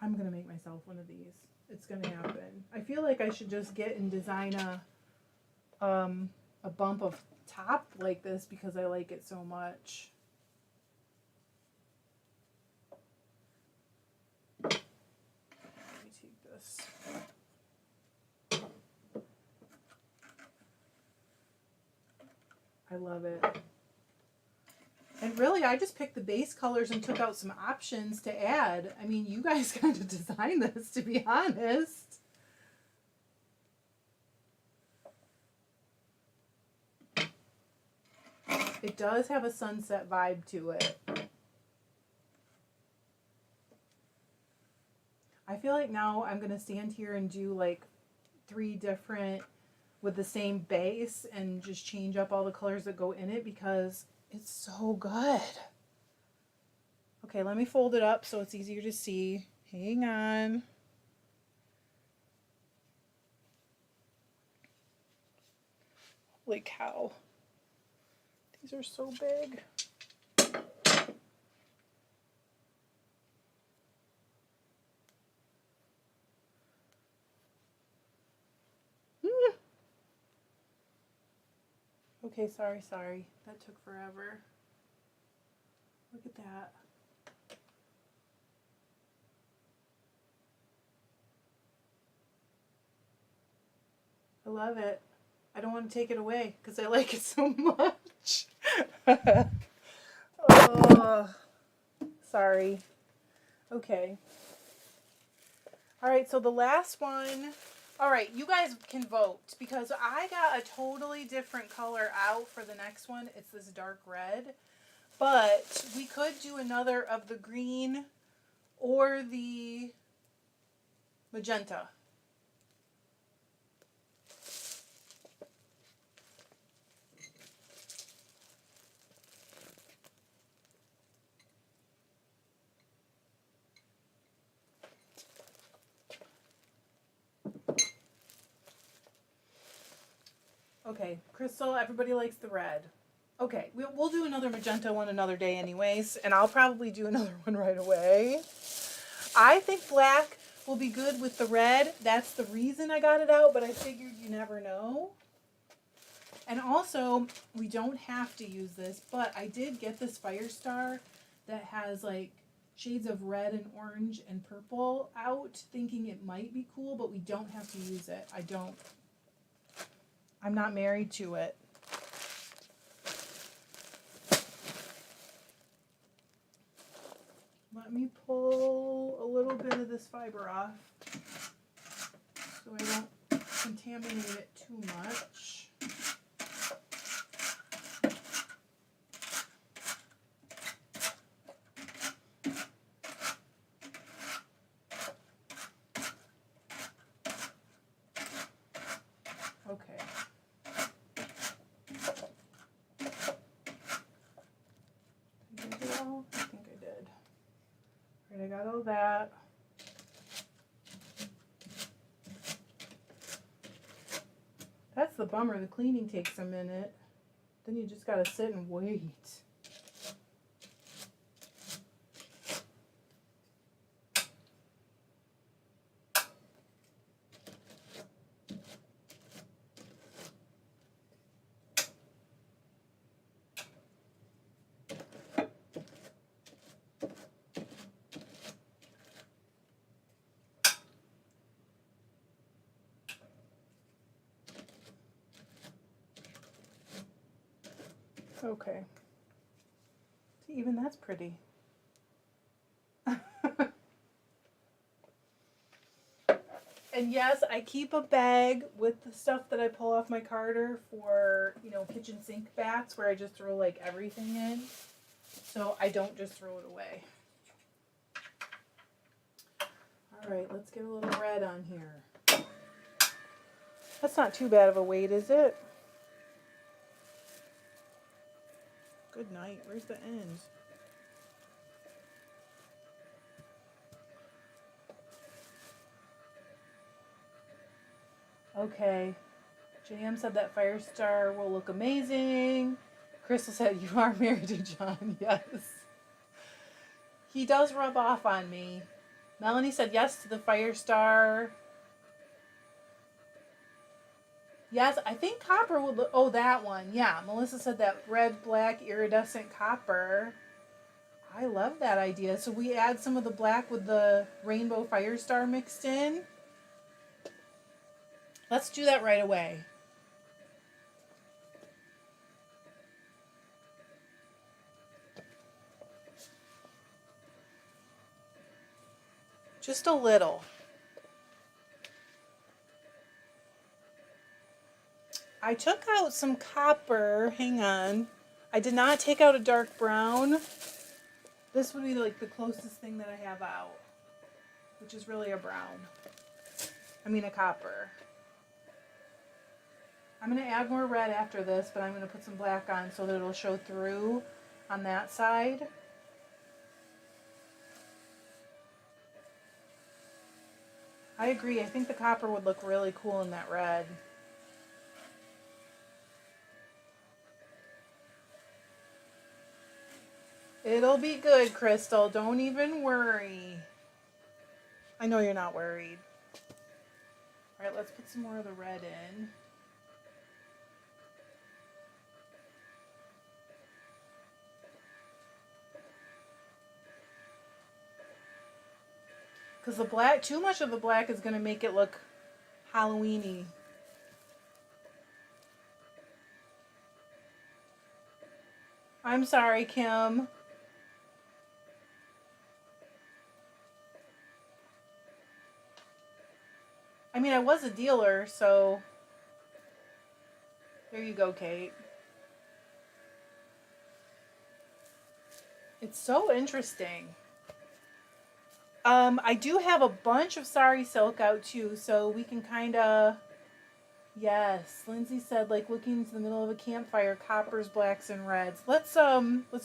I'm going to make myself one of these. It's going to happen. I feel like I should just get and design a bump of top like this because I like it so much. Let me take this. I love it. And really, I just picked the base colors and took out some options to add. I mean, you guys kind of designed this, to be honest. It does have a sunset vibe to it. I feel like now I'm going to stand here and do like 3 different with the same base and just change up all the colors that go in it because it's so good. Okay, let me fold it up so it's easier to see. Hang on. Holy cow. These are so big. Okay, sorry. That took forever. Look at that. I love it. I don't want to take it away because I like it so much. Oh, sorry. Okay. All right, so the last one. All right, you guys can vote because I got a totally different color out for the next one. It's this dark red. But we could do another of the green or the magenta. Okay, Crystal, everybody likes the red. Okay, we'll do another magenta one another day anyways, and I'll probably do another one right away. I think black will be good with the red. That's the reason I got it out, but I figured you never know. And also, we don't have to use this, but I did get this Fire Star that has like shades of red and orange and purple out, thinking it might be cool, but we don't have to use it. I'm not married to it. Let me pull a little bit of this fiber off so I don't contaminate it too much. Okay. Did I get it all? I think I did. All right, I got all that. That's the bummer. The cleaning takes a minute. Then you just gotta sit and wait. Okay. See, even that's pretty. And yes, I keep a bag with the stuff that I pull off my carder for, kitchen sink bats where I just throw like everything in. So I don't just throw it away. All right, let's get a little red on here. That's not too bad of a weight, is it? Good night. Where's the end? Okay. JM said that Fire Star will look amazing. Crystal said you are married to John. Yes. He does rub off on me. Melanie said yes to the Fire Star. Yes, I think copper would look... Oh, that one. Yeah, Melissa said that red, black, iridescent copper. I love that idea. So we add some of the black with the rainbow Fire Star mixed in. Let's do that right away. Just a little. I took out some copper. Hang on. I did not take out a dark brown. This would be like the closest thing that I have out, which is really a brown. I mean a copper. I'm going to add more red after this, but I'm going to put some black on so that it'll show through on that side. I agree. I think the copper would look really cool in that red. It'll be good, Crystal. Don't even worry. I know you're not worried. All right, let's put some more of the red in. Because the black, too much of the black is going to make it look Halloween-y. I'm sorry, Kim. I mean, I was a dealer, so there you go, Kate. It's so interesting. I do have a bunch of sari silk out too, so we can kind of, yes, Lindsay said like looking into the middle of a campfire, coppers, blacks, and reds. Let's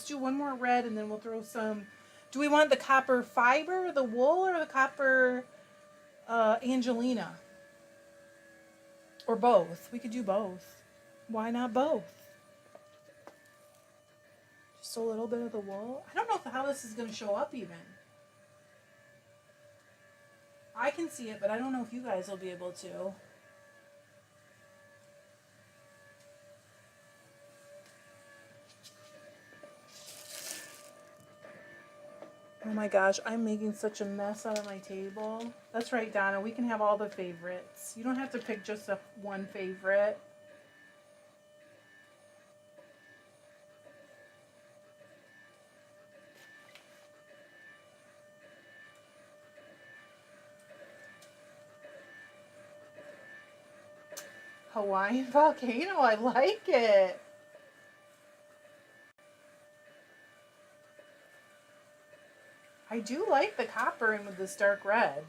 do one more red and then we'll throw some. Do we want the copper fiber, the wool, or the copper Angelina? Or both? We could do both. Why not both? Just a little bit of the wool. I don't know how this is going to show up even. I can see it, but I don't know if you guys will be able to. Oh my gosh, I'm making such a mess out of my table. That's right, Donna. We can have all the favorites. You don't have to pick just one favorite. Hawaiian volcano, I like it. I do like the copper in with this dark red.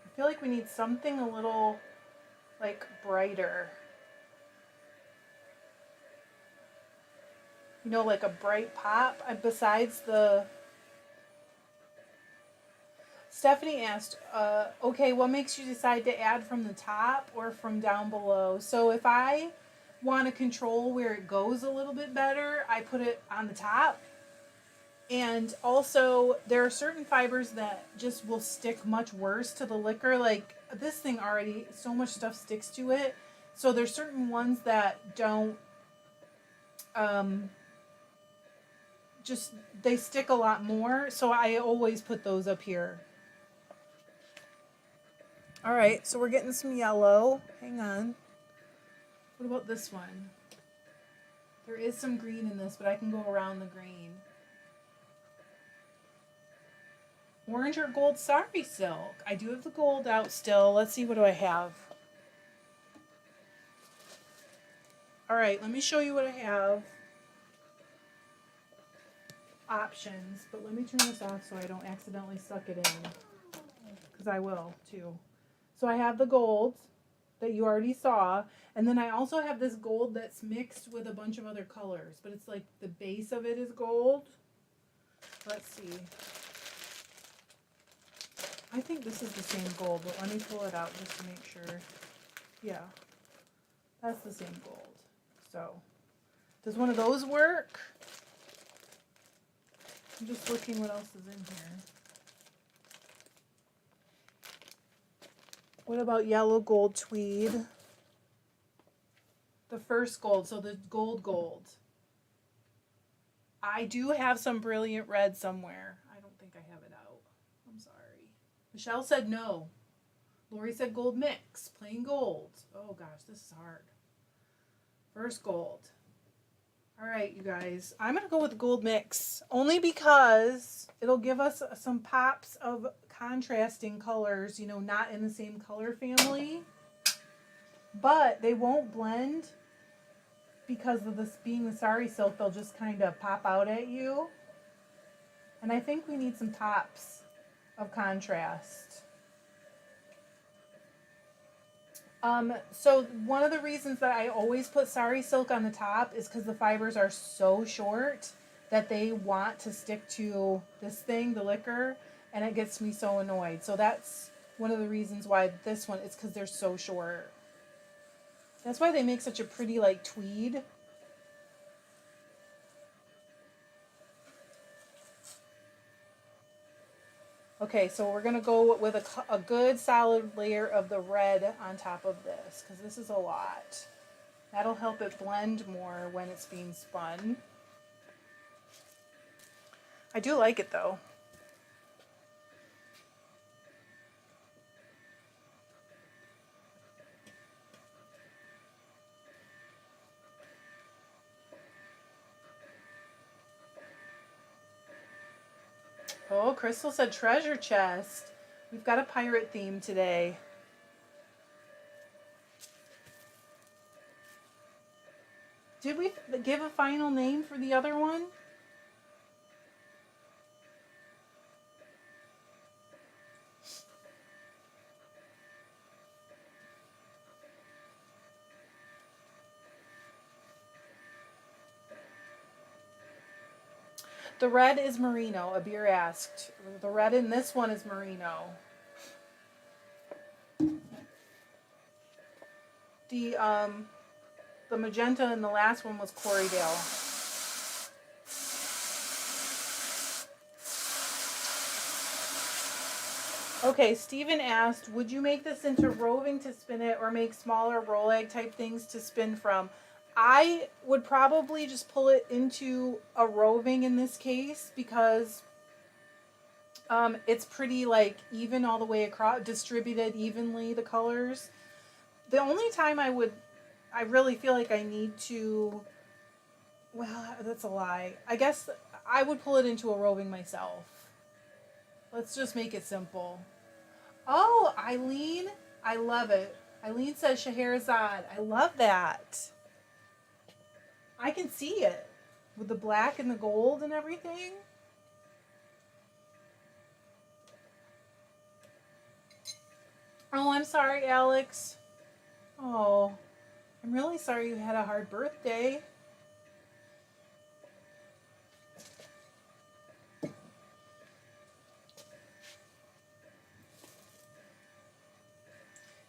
I feel like we need something a little like brighter. You know, like a bright pop besides the... Stephanie asked, okay, what makes you decide to add from the top or from down below? So if I want to control where it goes a little bit better, I put it on the top. And also, there are certain fibers that just will stick much worse to the liquor. Like, this thing already, so much stuff sticks to it. So there's certain ones that don't... just they stick a lot more, so I always put those up here. All right, so we're getting some yellow. Hang on. What about this one? There is some green in this, but I can go around the green. Orange or gold sari silk. I do have the gold out still. Let's see, what do I have? All right, let me show you what I have. Options, but let me turn this off so I don't accidentally suck it in, because I will too. So I have the gold that you already saw, and then I also have this gold that's mixed with a bunch of other colors, but it's like the base of it is gold. Let's see. I think this is the same gold, but let me pull it out just to make sure. Yeah, that's the same gold. So does one of those work? I'm just looking what else is in here. What about yellow gold tweed? The first gold, so the gold. I do have some brilliant red somewhere. I don't think I have it out. I'm sorry. Michelle said no. Lori said gold mix, plain gold. Oh gosh, this is hard. First gold. All right, you guys. I'm going to go with gold mix only because it'll give us some pops of contrasting colors, you know, not in the same color family. But they won't blend because of this being the sari silk. They'll just kind of pop out at you. And I think we need some pops of contrast. So one of the reasons that I always put sari silk on the top is because the fibers are so short that they want to stick to this thing, the liquor, and it gets me so annoyed. So that's one of the reasons why this one is because they're so short. That's why they make such a pretty like tweed. Okay, so we're going to go with a good solid layer of the red on top of this, because this is a lot. That'll help it blend more when it's being spun. I do like it though. Oh, Crystal said treasure chest. We've got a pirate theme today. Did we give a final name for the other one? The red is merino, Abir asked. The red in this one is merino. The magenta in the last one was Corriedale. Okay, Steven asked, would you make this into roving to spin it or make smaller roll egg type things to spin from? I would probably just pull it into a roving in this case because it's pretty like even all the way across, distributed evenly, the colors. The only time I really feel like I need to, well, that's a lie. I guess I would pull it into a roving myself. Let's just make it simple. Oh, Eileen, I love it. Eileen says Scheherazade. I love that. I can see it with the black and the gold and everything. Oh, I'm sorry, Alex. Oh, I'm really sorry you had a hard birthday.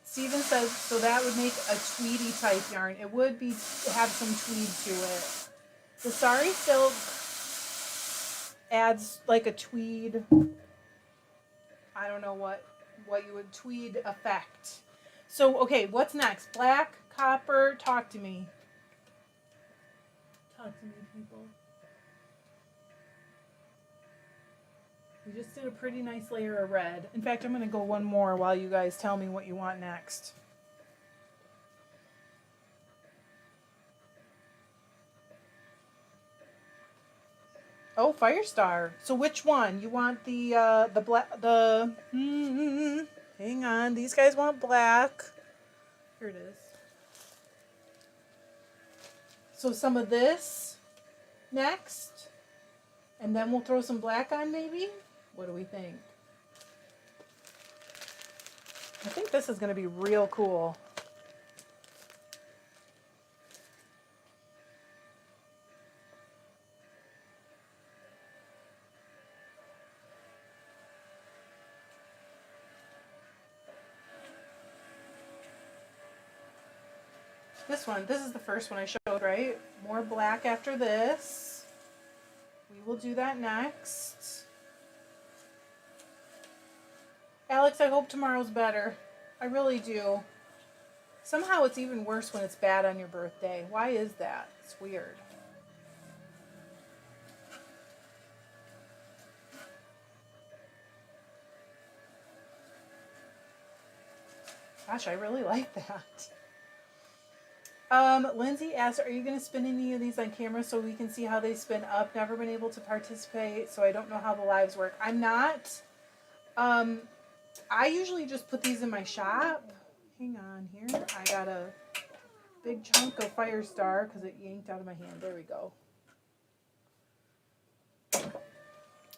Steven says, so that would make a tweedy type yarn. It would have some tweed to it. The sari silk adds like a tweed, I don't know what you would, tweed effect. So, okay, what's next? Black, copper, talk to me. Talk to me, people. We just did a pretty nice layer of red. In fact, I'm going to go one more while you guys tell me what you want next. Oh, Firestar. So which one? You want the black, hang on. These guys want black. Here it is. So some of this next, and then we'll throw some black on maybe? What do we think? I think this is going to be real cool. This is the first one I showed, right? More black after this. We will do that next. Alex, I hope tomorrow's better. I really do. Somehow it's even worse when it's bad on your birthday. Why is that? It's weird. Gosh, I really like that. Lindsay asked, are you going to spin any of these on camera so we can see how they spin up? Never been able to participate, so I don't know how the lives work. I'm not. I usually just put these in my shop. Hang on here. I got a big chunk of Firestar because it yanked out of my hand. There we go.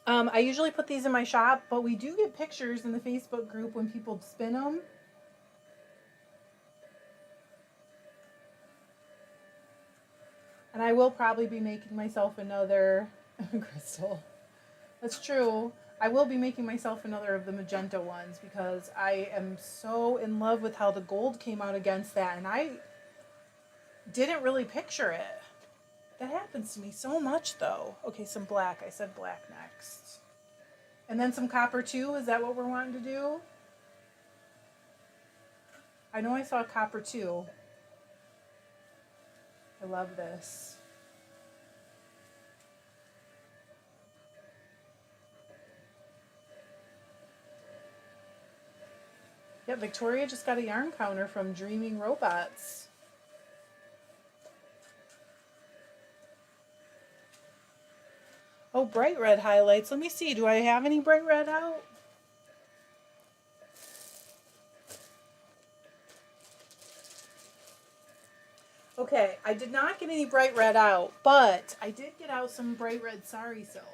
I usually put these in my shop, but we do get pictures in the Facebook group when people spin them. And I will probably be making myself another crystal. That's true. I will be making myself another of the magenta ones because I am so in love with how the gold came out against that, and I didn't really picture it. That happens to me so much though. Okay, some black. I said black next. And then some copper too. Is that what we're wanting to do? I know I saw copper too. I love this. Yep, Victoria just got a yarn counter from Dreaming Robots. Oh, bright red highlights. Let me see. Do I have any bright red out? Okay, I did not get any bright red out, but I did get out some bright red sari silk.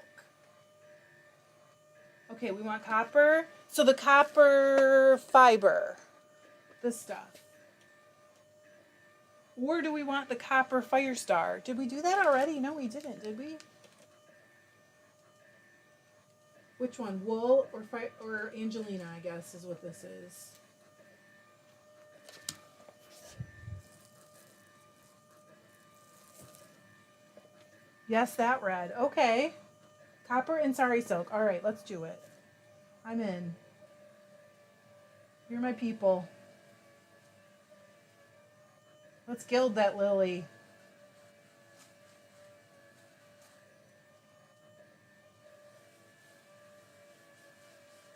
Okay, we want copper. So the copper fiber, this stuff. Or do we want the copper Firestar? Did we do that already? No, we didn't, did we? Which one? Wool or Angelina, I guess, is what this is. Yes, that red. Okay. Copper and sari silk. All right, let's do it. I'm in. You're my people. Let's gild that lily.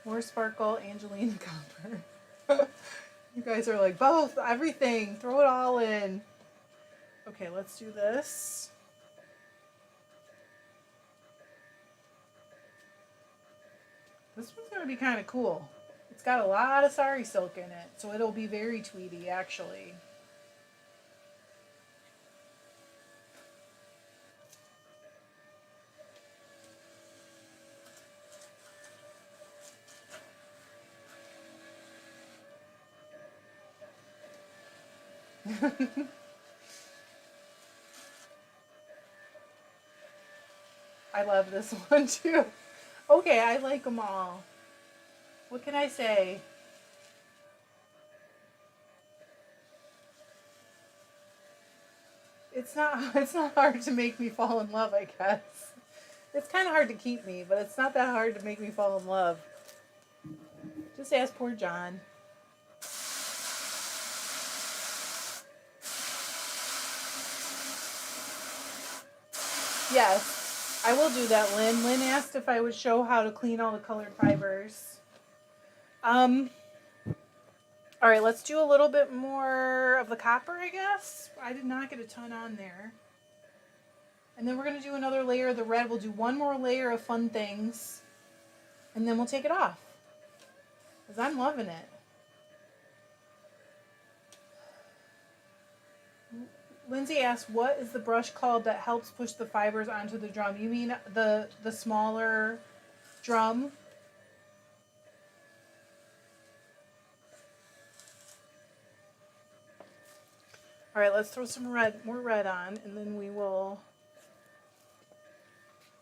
More sparkle, Angelina copper. You guys are like, both, everything. Throw it all in. Okay, let's do this. This one's going to be kind of cool. It's got a lot of sari silk in it, so it'll be very tweedy, actually. I love this one too. Okay, I like them all. What can I say? It's not hard to make me fall in love, I guess. It's kind of hard to keep me, but it's not that hard to make me fall in love. Just ask poor John. Yes, I will do that, Lynn. Lynn asked if I would show how to clean all the colored fibers. All right, let's do a little bit more of the copper, I guess. I did not get a ton on there. And then we're going to do another layer of the red. We'll do one more layer of fun things. And then we'll take it off. Because I'm loving it. Lindsay asked, what is the brush called that helps push the fibers onto the drum? You mean the smaller drum? All right, let's throw some more red on, and then we will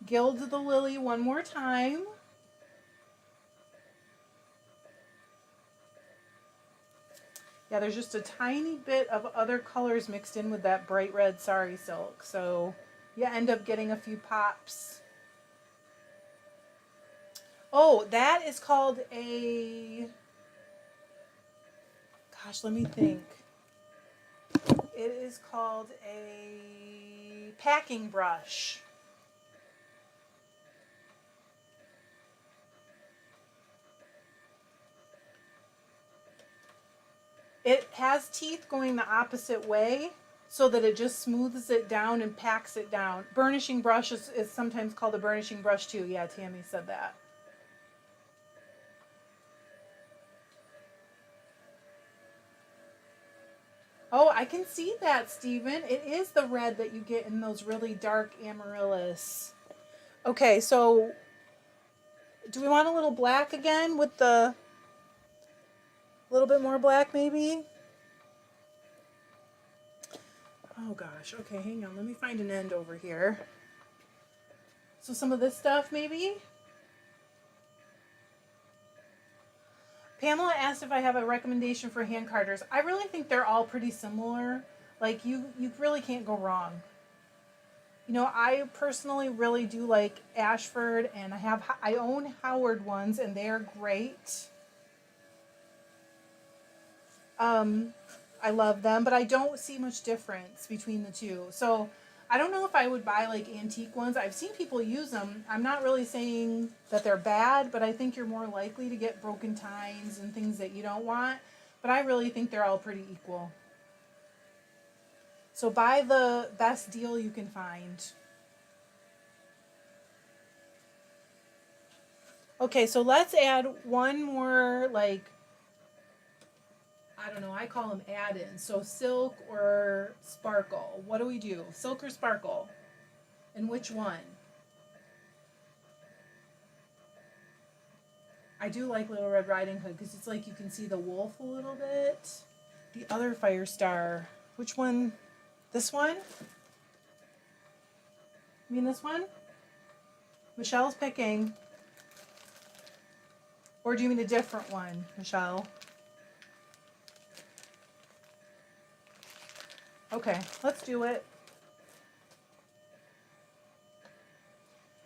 gild the lily one more time. Yeah, there's just a tiny bit of other colors mixed in with that bright red sari silk, so you end up getting a few pops. Oh, that is called a... Gosh, let me think. It is called a packing brush. It has teeth going the opposite way so that it just smooths it down and packs it down. Burnishing brush is sometimes called a burnishing brush too. Yeah, Tammy said that. Oh, I can see that, Stephen. It is the red that you get in those really dark amaryllis. Okay, so do we want a little black again with the... A little bit more black maybe? Oh gosh, okay, hang on. Let me find an end over here. So some of this stuff maybe? Pamela asked if I have a recommendation for hand carders. I really think they're all pretty similar. Like you really can't go wrong. You know, I personally really do like Ashford, and I own Howard ones, and they're great. I love them, but I don't see much difference between the two. So I don't know if I would buy like antique ones. I've seen people use them. I'm not really saying that they're bad, but I think you're more likely to get broken tines and things that you don't want. But I really think they're all pretty equal. So buy the best deal you can find. Okay, so let's add one more, like, I don't know, I call them add-ins. So silk or sparkle. What do we do? Silk or sparkle? And which one? I do like Little Red Riding Hood because it's like you can see the wolf a little bit. The other Fire Star. Which one? This one? You mean this one? Michelle's picking. Or do you mean a different one, Michelle? Okay, let's do it.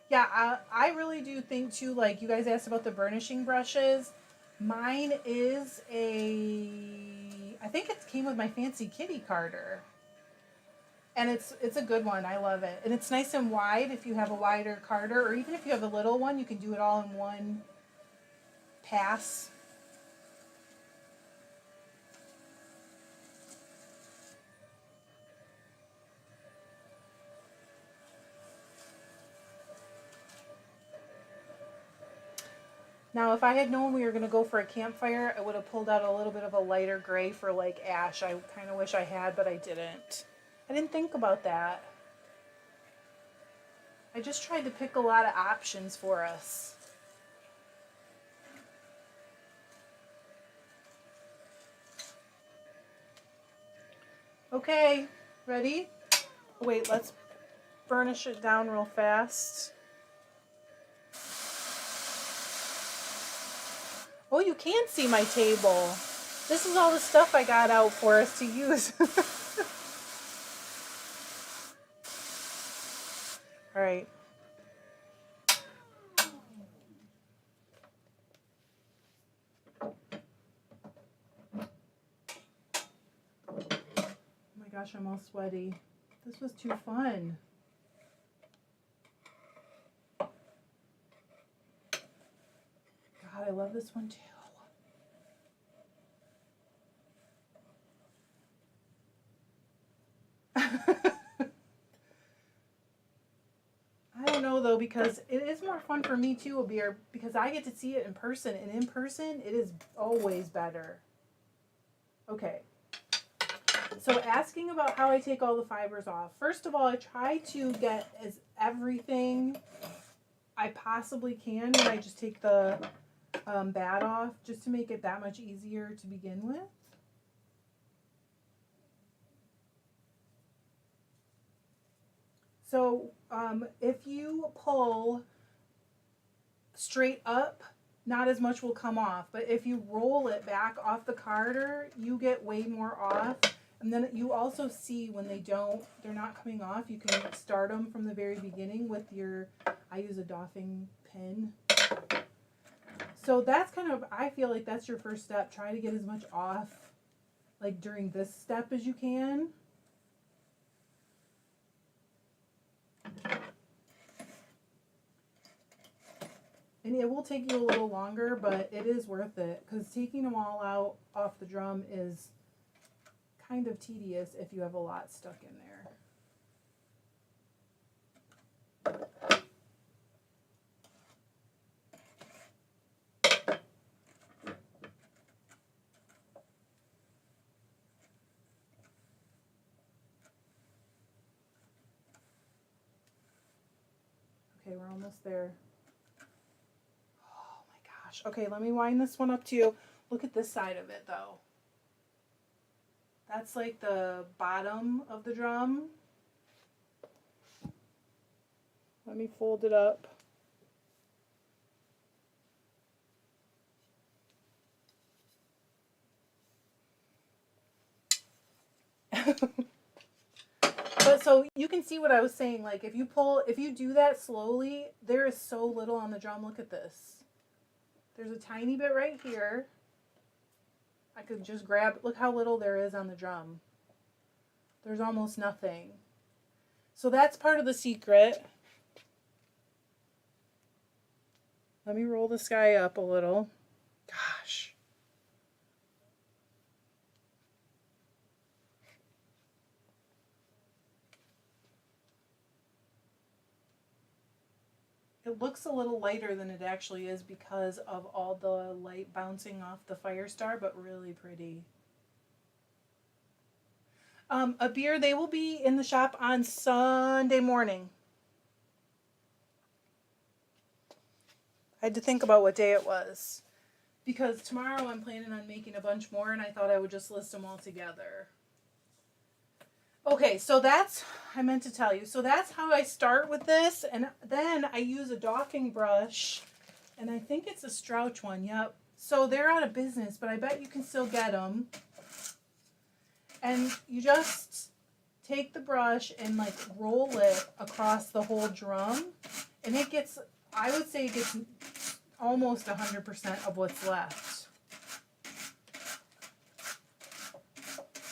Yeah, I really do think too, like you guys asked about the burnishing brushes. Mine is I think it came with my Fancy Kitty Carder. And it's a good one. I love it. And it's nice and wide if you have a wider carder, or even if you have a little one, you can do it all in one pass. Now, if I had known we were going to go for a campfire, I would have pulled out a little bit of a lighter gray for like ash. I kind of wish I had, but I didn't. I didn't think about that. I just tried to pick a lot of options for us. Okay, ready? Wait, let's burnish it down real fast. Oh, you can see my table. This is all the stuff I got out for us to use. All right. Oh my gosh, I'm all sweaty. This was too fun. God, I love this one too. I don't know though, because it is more fun for me too, Abir, because I get to see it in person, and in person it is always better. Okay. So asking about how I take all the fibers off. First of all, I try to get everything I possibly can when I just take the Batt off, just to make it that much easier to begin with. So if you pull straight up, not as much will come off. But if you roll it back off the carder, you get way more off. And then you also see when they're not coming off, you can start them from the very beginning with I use a doffing pin. So that's kind of, I feel like that's your first step. Try to get as much off like during this step as you can. And it will take you a little longer, but it is worth it, because taking them all out off the drum is kind of tedious if you have a lot stuck in there. Okay, we're almost there. Oh my gosh. Okay, let me wind this one up to you. Look at this side of it though. That's like the bottom of the drum. Let me fold it up. But so you can see what I was saying. Like if you do that slowly, there is so little on the drum. Look at this. There's a tiny bit right here. I could just grab, look how little there is on the drum. There's almost nothing. So that's part of the secret. Let me roll this guy up a little. Gosh. It looks a little lighter than it actually is because of all the light bouncing off the fire star, but really pretty. A beer, they will be in the shop on Sunday morning. I had to think about what day it was because tomorrow I'm planning on making a bunch more and I thought I would just list them all together. Okay, so that's, I meant to tell you, so that's how I start with this, and then I use a docking brush, and I think it's a Strouch one, yep. So they're out of business, but I bet you can still get them. And you just take the brush and like roll it across the whole drum, and it gets, I would say it gets almost 100% of what's left.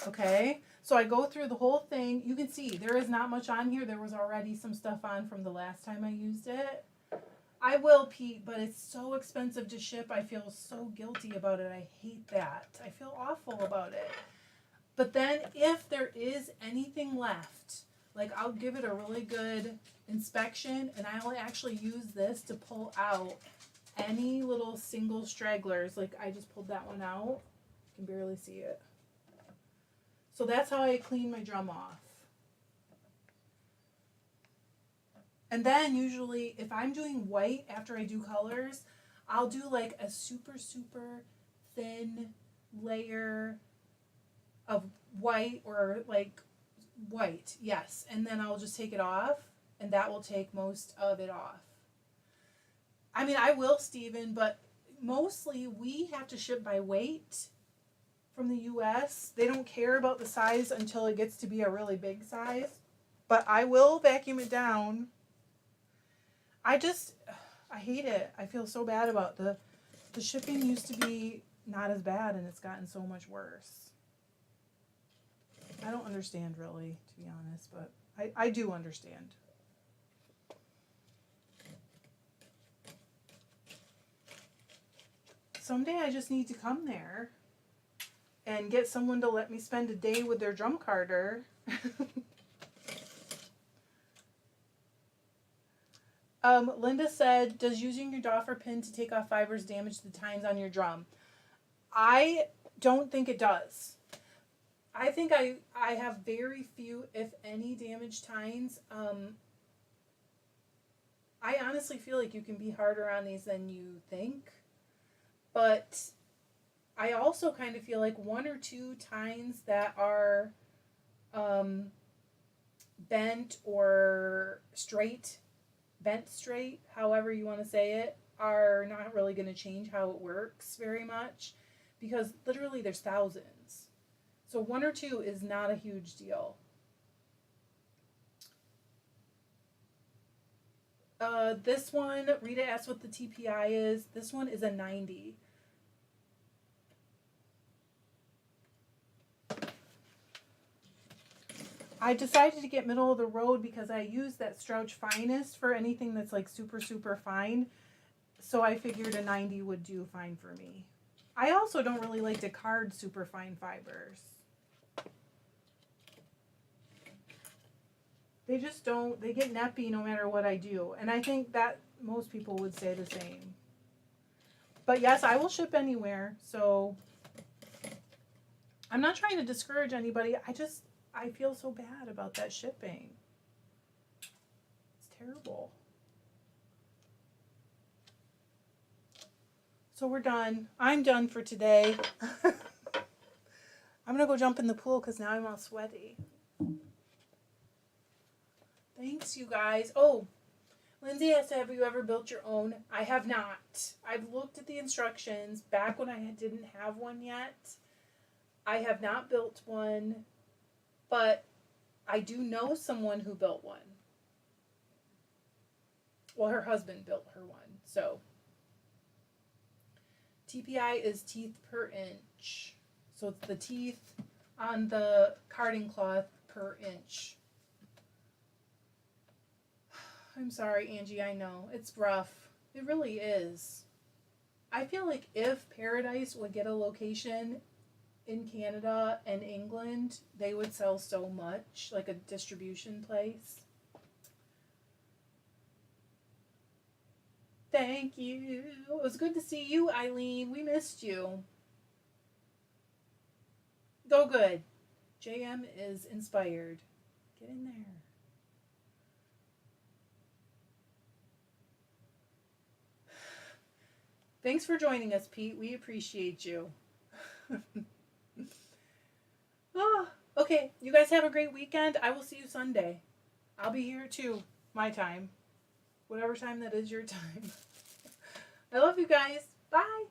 Okay? So I go through the whole thing. You can see there is not much on here. There was already some stuff on from the last time I used it. I will, Pete, but it's so expensive to ship. I feel so guilty about it. I hate that. I feel awful about it. But then if there is anything left, like I'll give it a really good inspection and I'll actually use this to pull out any little single stragglers. Like I just pulled that one out. You can barely see it. So that's how I clean my drum off. And then usually if I'm doing white after I do colors, I'll do like a super, super thin layer of white or like white, yes. And then I'll just take it off and that will take most of it off. I mean, I will, Steven, but mostly we have to ship by weight. From the US. They don't care about the size until it gets to be a really big size. But I will vacuum it down. I hate it. I feel so bad about the shipping used to be not as bad and it's gotten so much worse. I don't understand really, to be honest, but I do understand. Someday I just need to come there and get someone to let me spend a day with their drum carder. Linda said, does using your doffer pin to take off fibers damage the tines on your drum? I don't think it does. I think I have very few, if any, damaged tines. I honestly feel like you can be harder on these than you think. But I also kind of feel like one or two tines that are bent or straight, bent straight, however you want to say it, are not really going to change how it works very much because literally there's thousands. So one or two is not a huge deal. This one, Rita asked what the TPI is. This one is a 90. I decided to get middle of the road because I use that Strouch Finest for anything that's like super, super fine. So I figured a 90 would do fine for me. I also don't really like to card super fine fibers. They just don't, they get nappy no matter what I do. And I think that most people would say the same. But yes, I will ship anywhere. So I'm not trying to discourage anybody. I feel so bad about that shipping. It's terrible. So we're done. I'm done for today. I'm going to go jump in the pool because now I'm all sweaty. Thanks, you guys. Oh, Lindsay asked, have you ever built your own? I have not. I've looked at the instructions back when I didn't have one yet. I have not built one, but I do know someone who built one. Well, her husband built her one, so. TPI is teeth per inch. So it's the teeth on the carding cloth per inch. I'm sorry, Angie, I know. It's rough. It really is. I feel like if Paradise would get a location in Canada and England, they would sell so much, like a distribution place. Thank you. It was good to see you, Eileen. We missed you. Go good. JM is inspired. Get in there. Thanks for joining us, Pete. We appreciate you. Oh, okay. You guys have a great weekend. I will see you Sunday. I'll be here too. My time. Whatever time that is your time. I love you guys. Bye.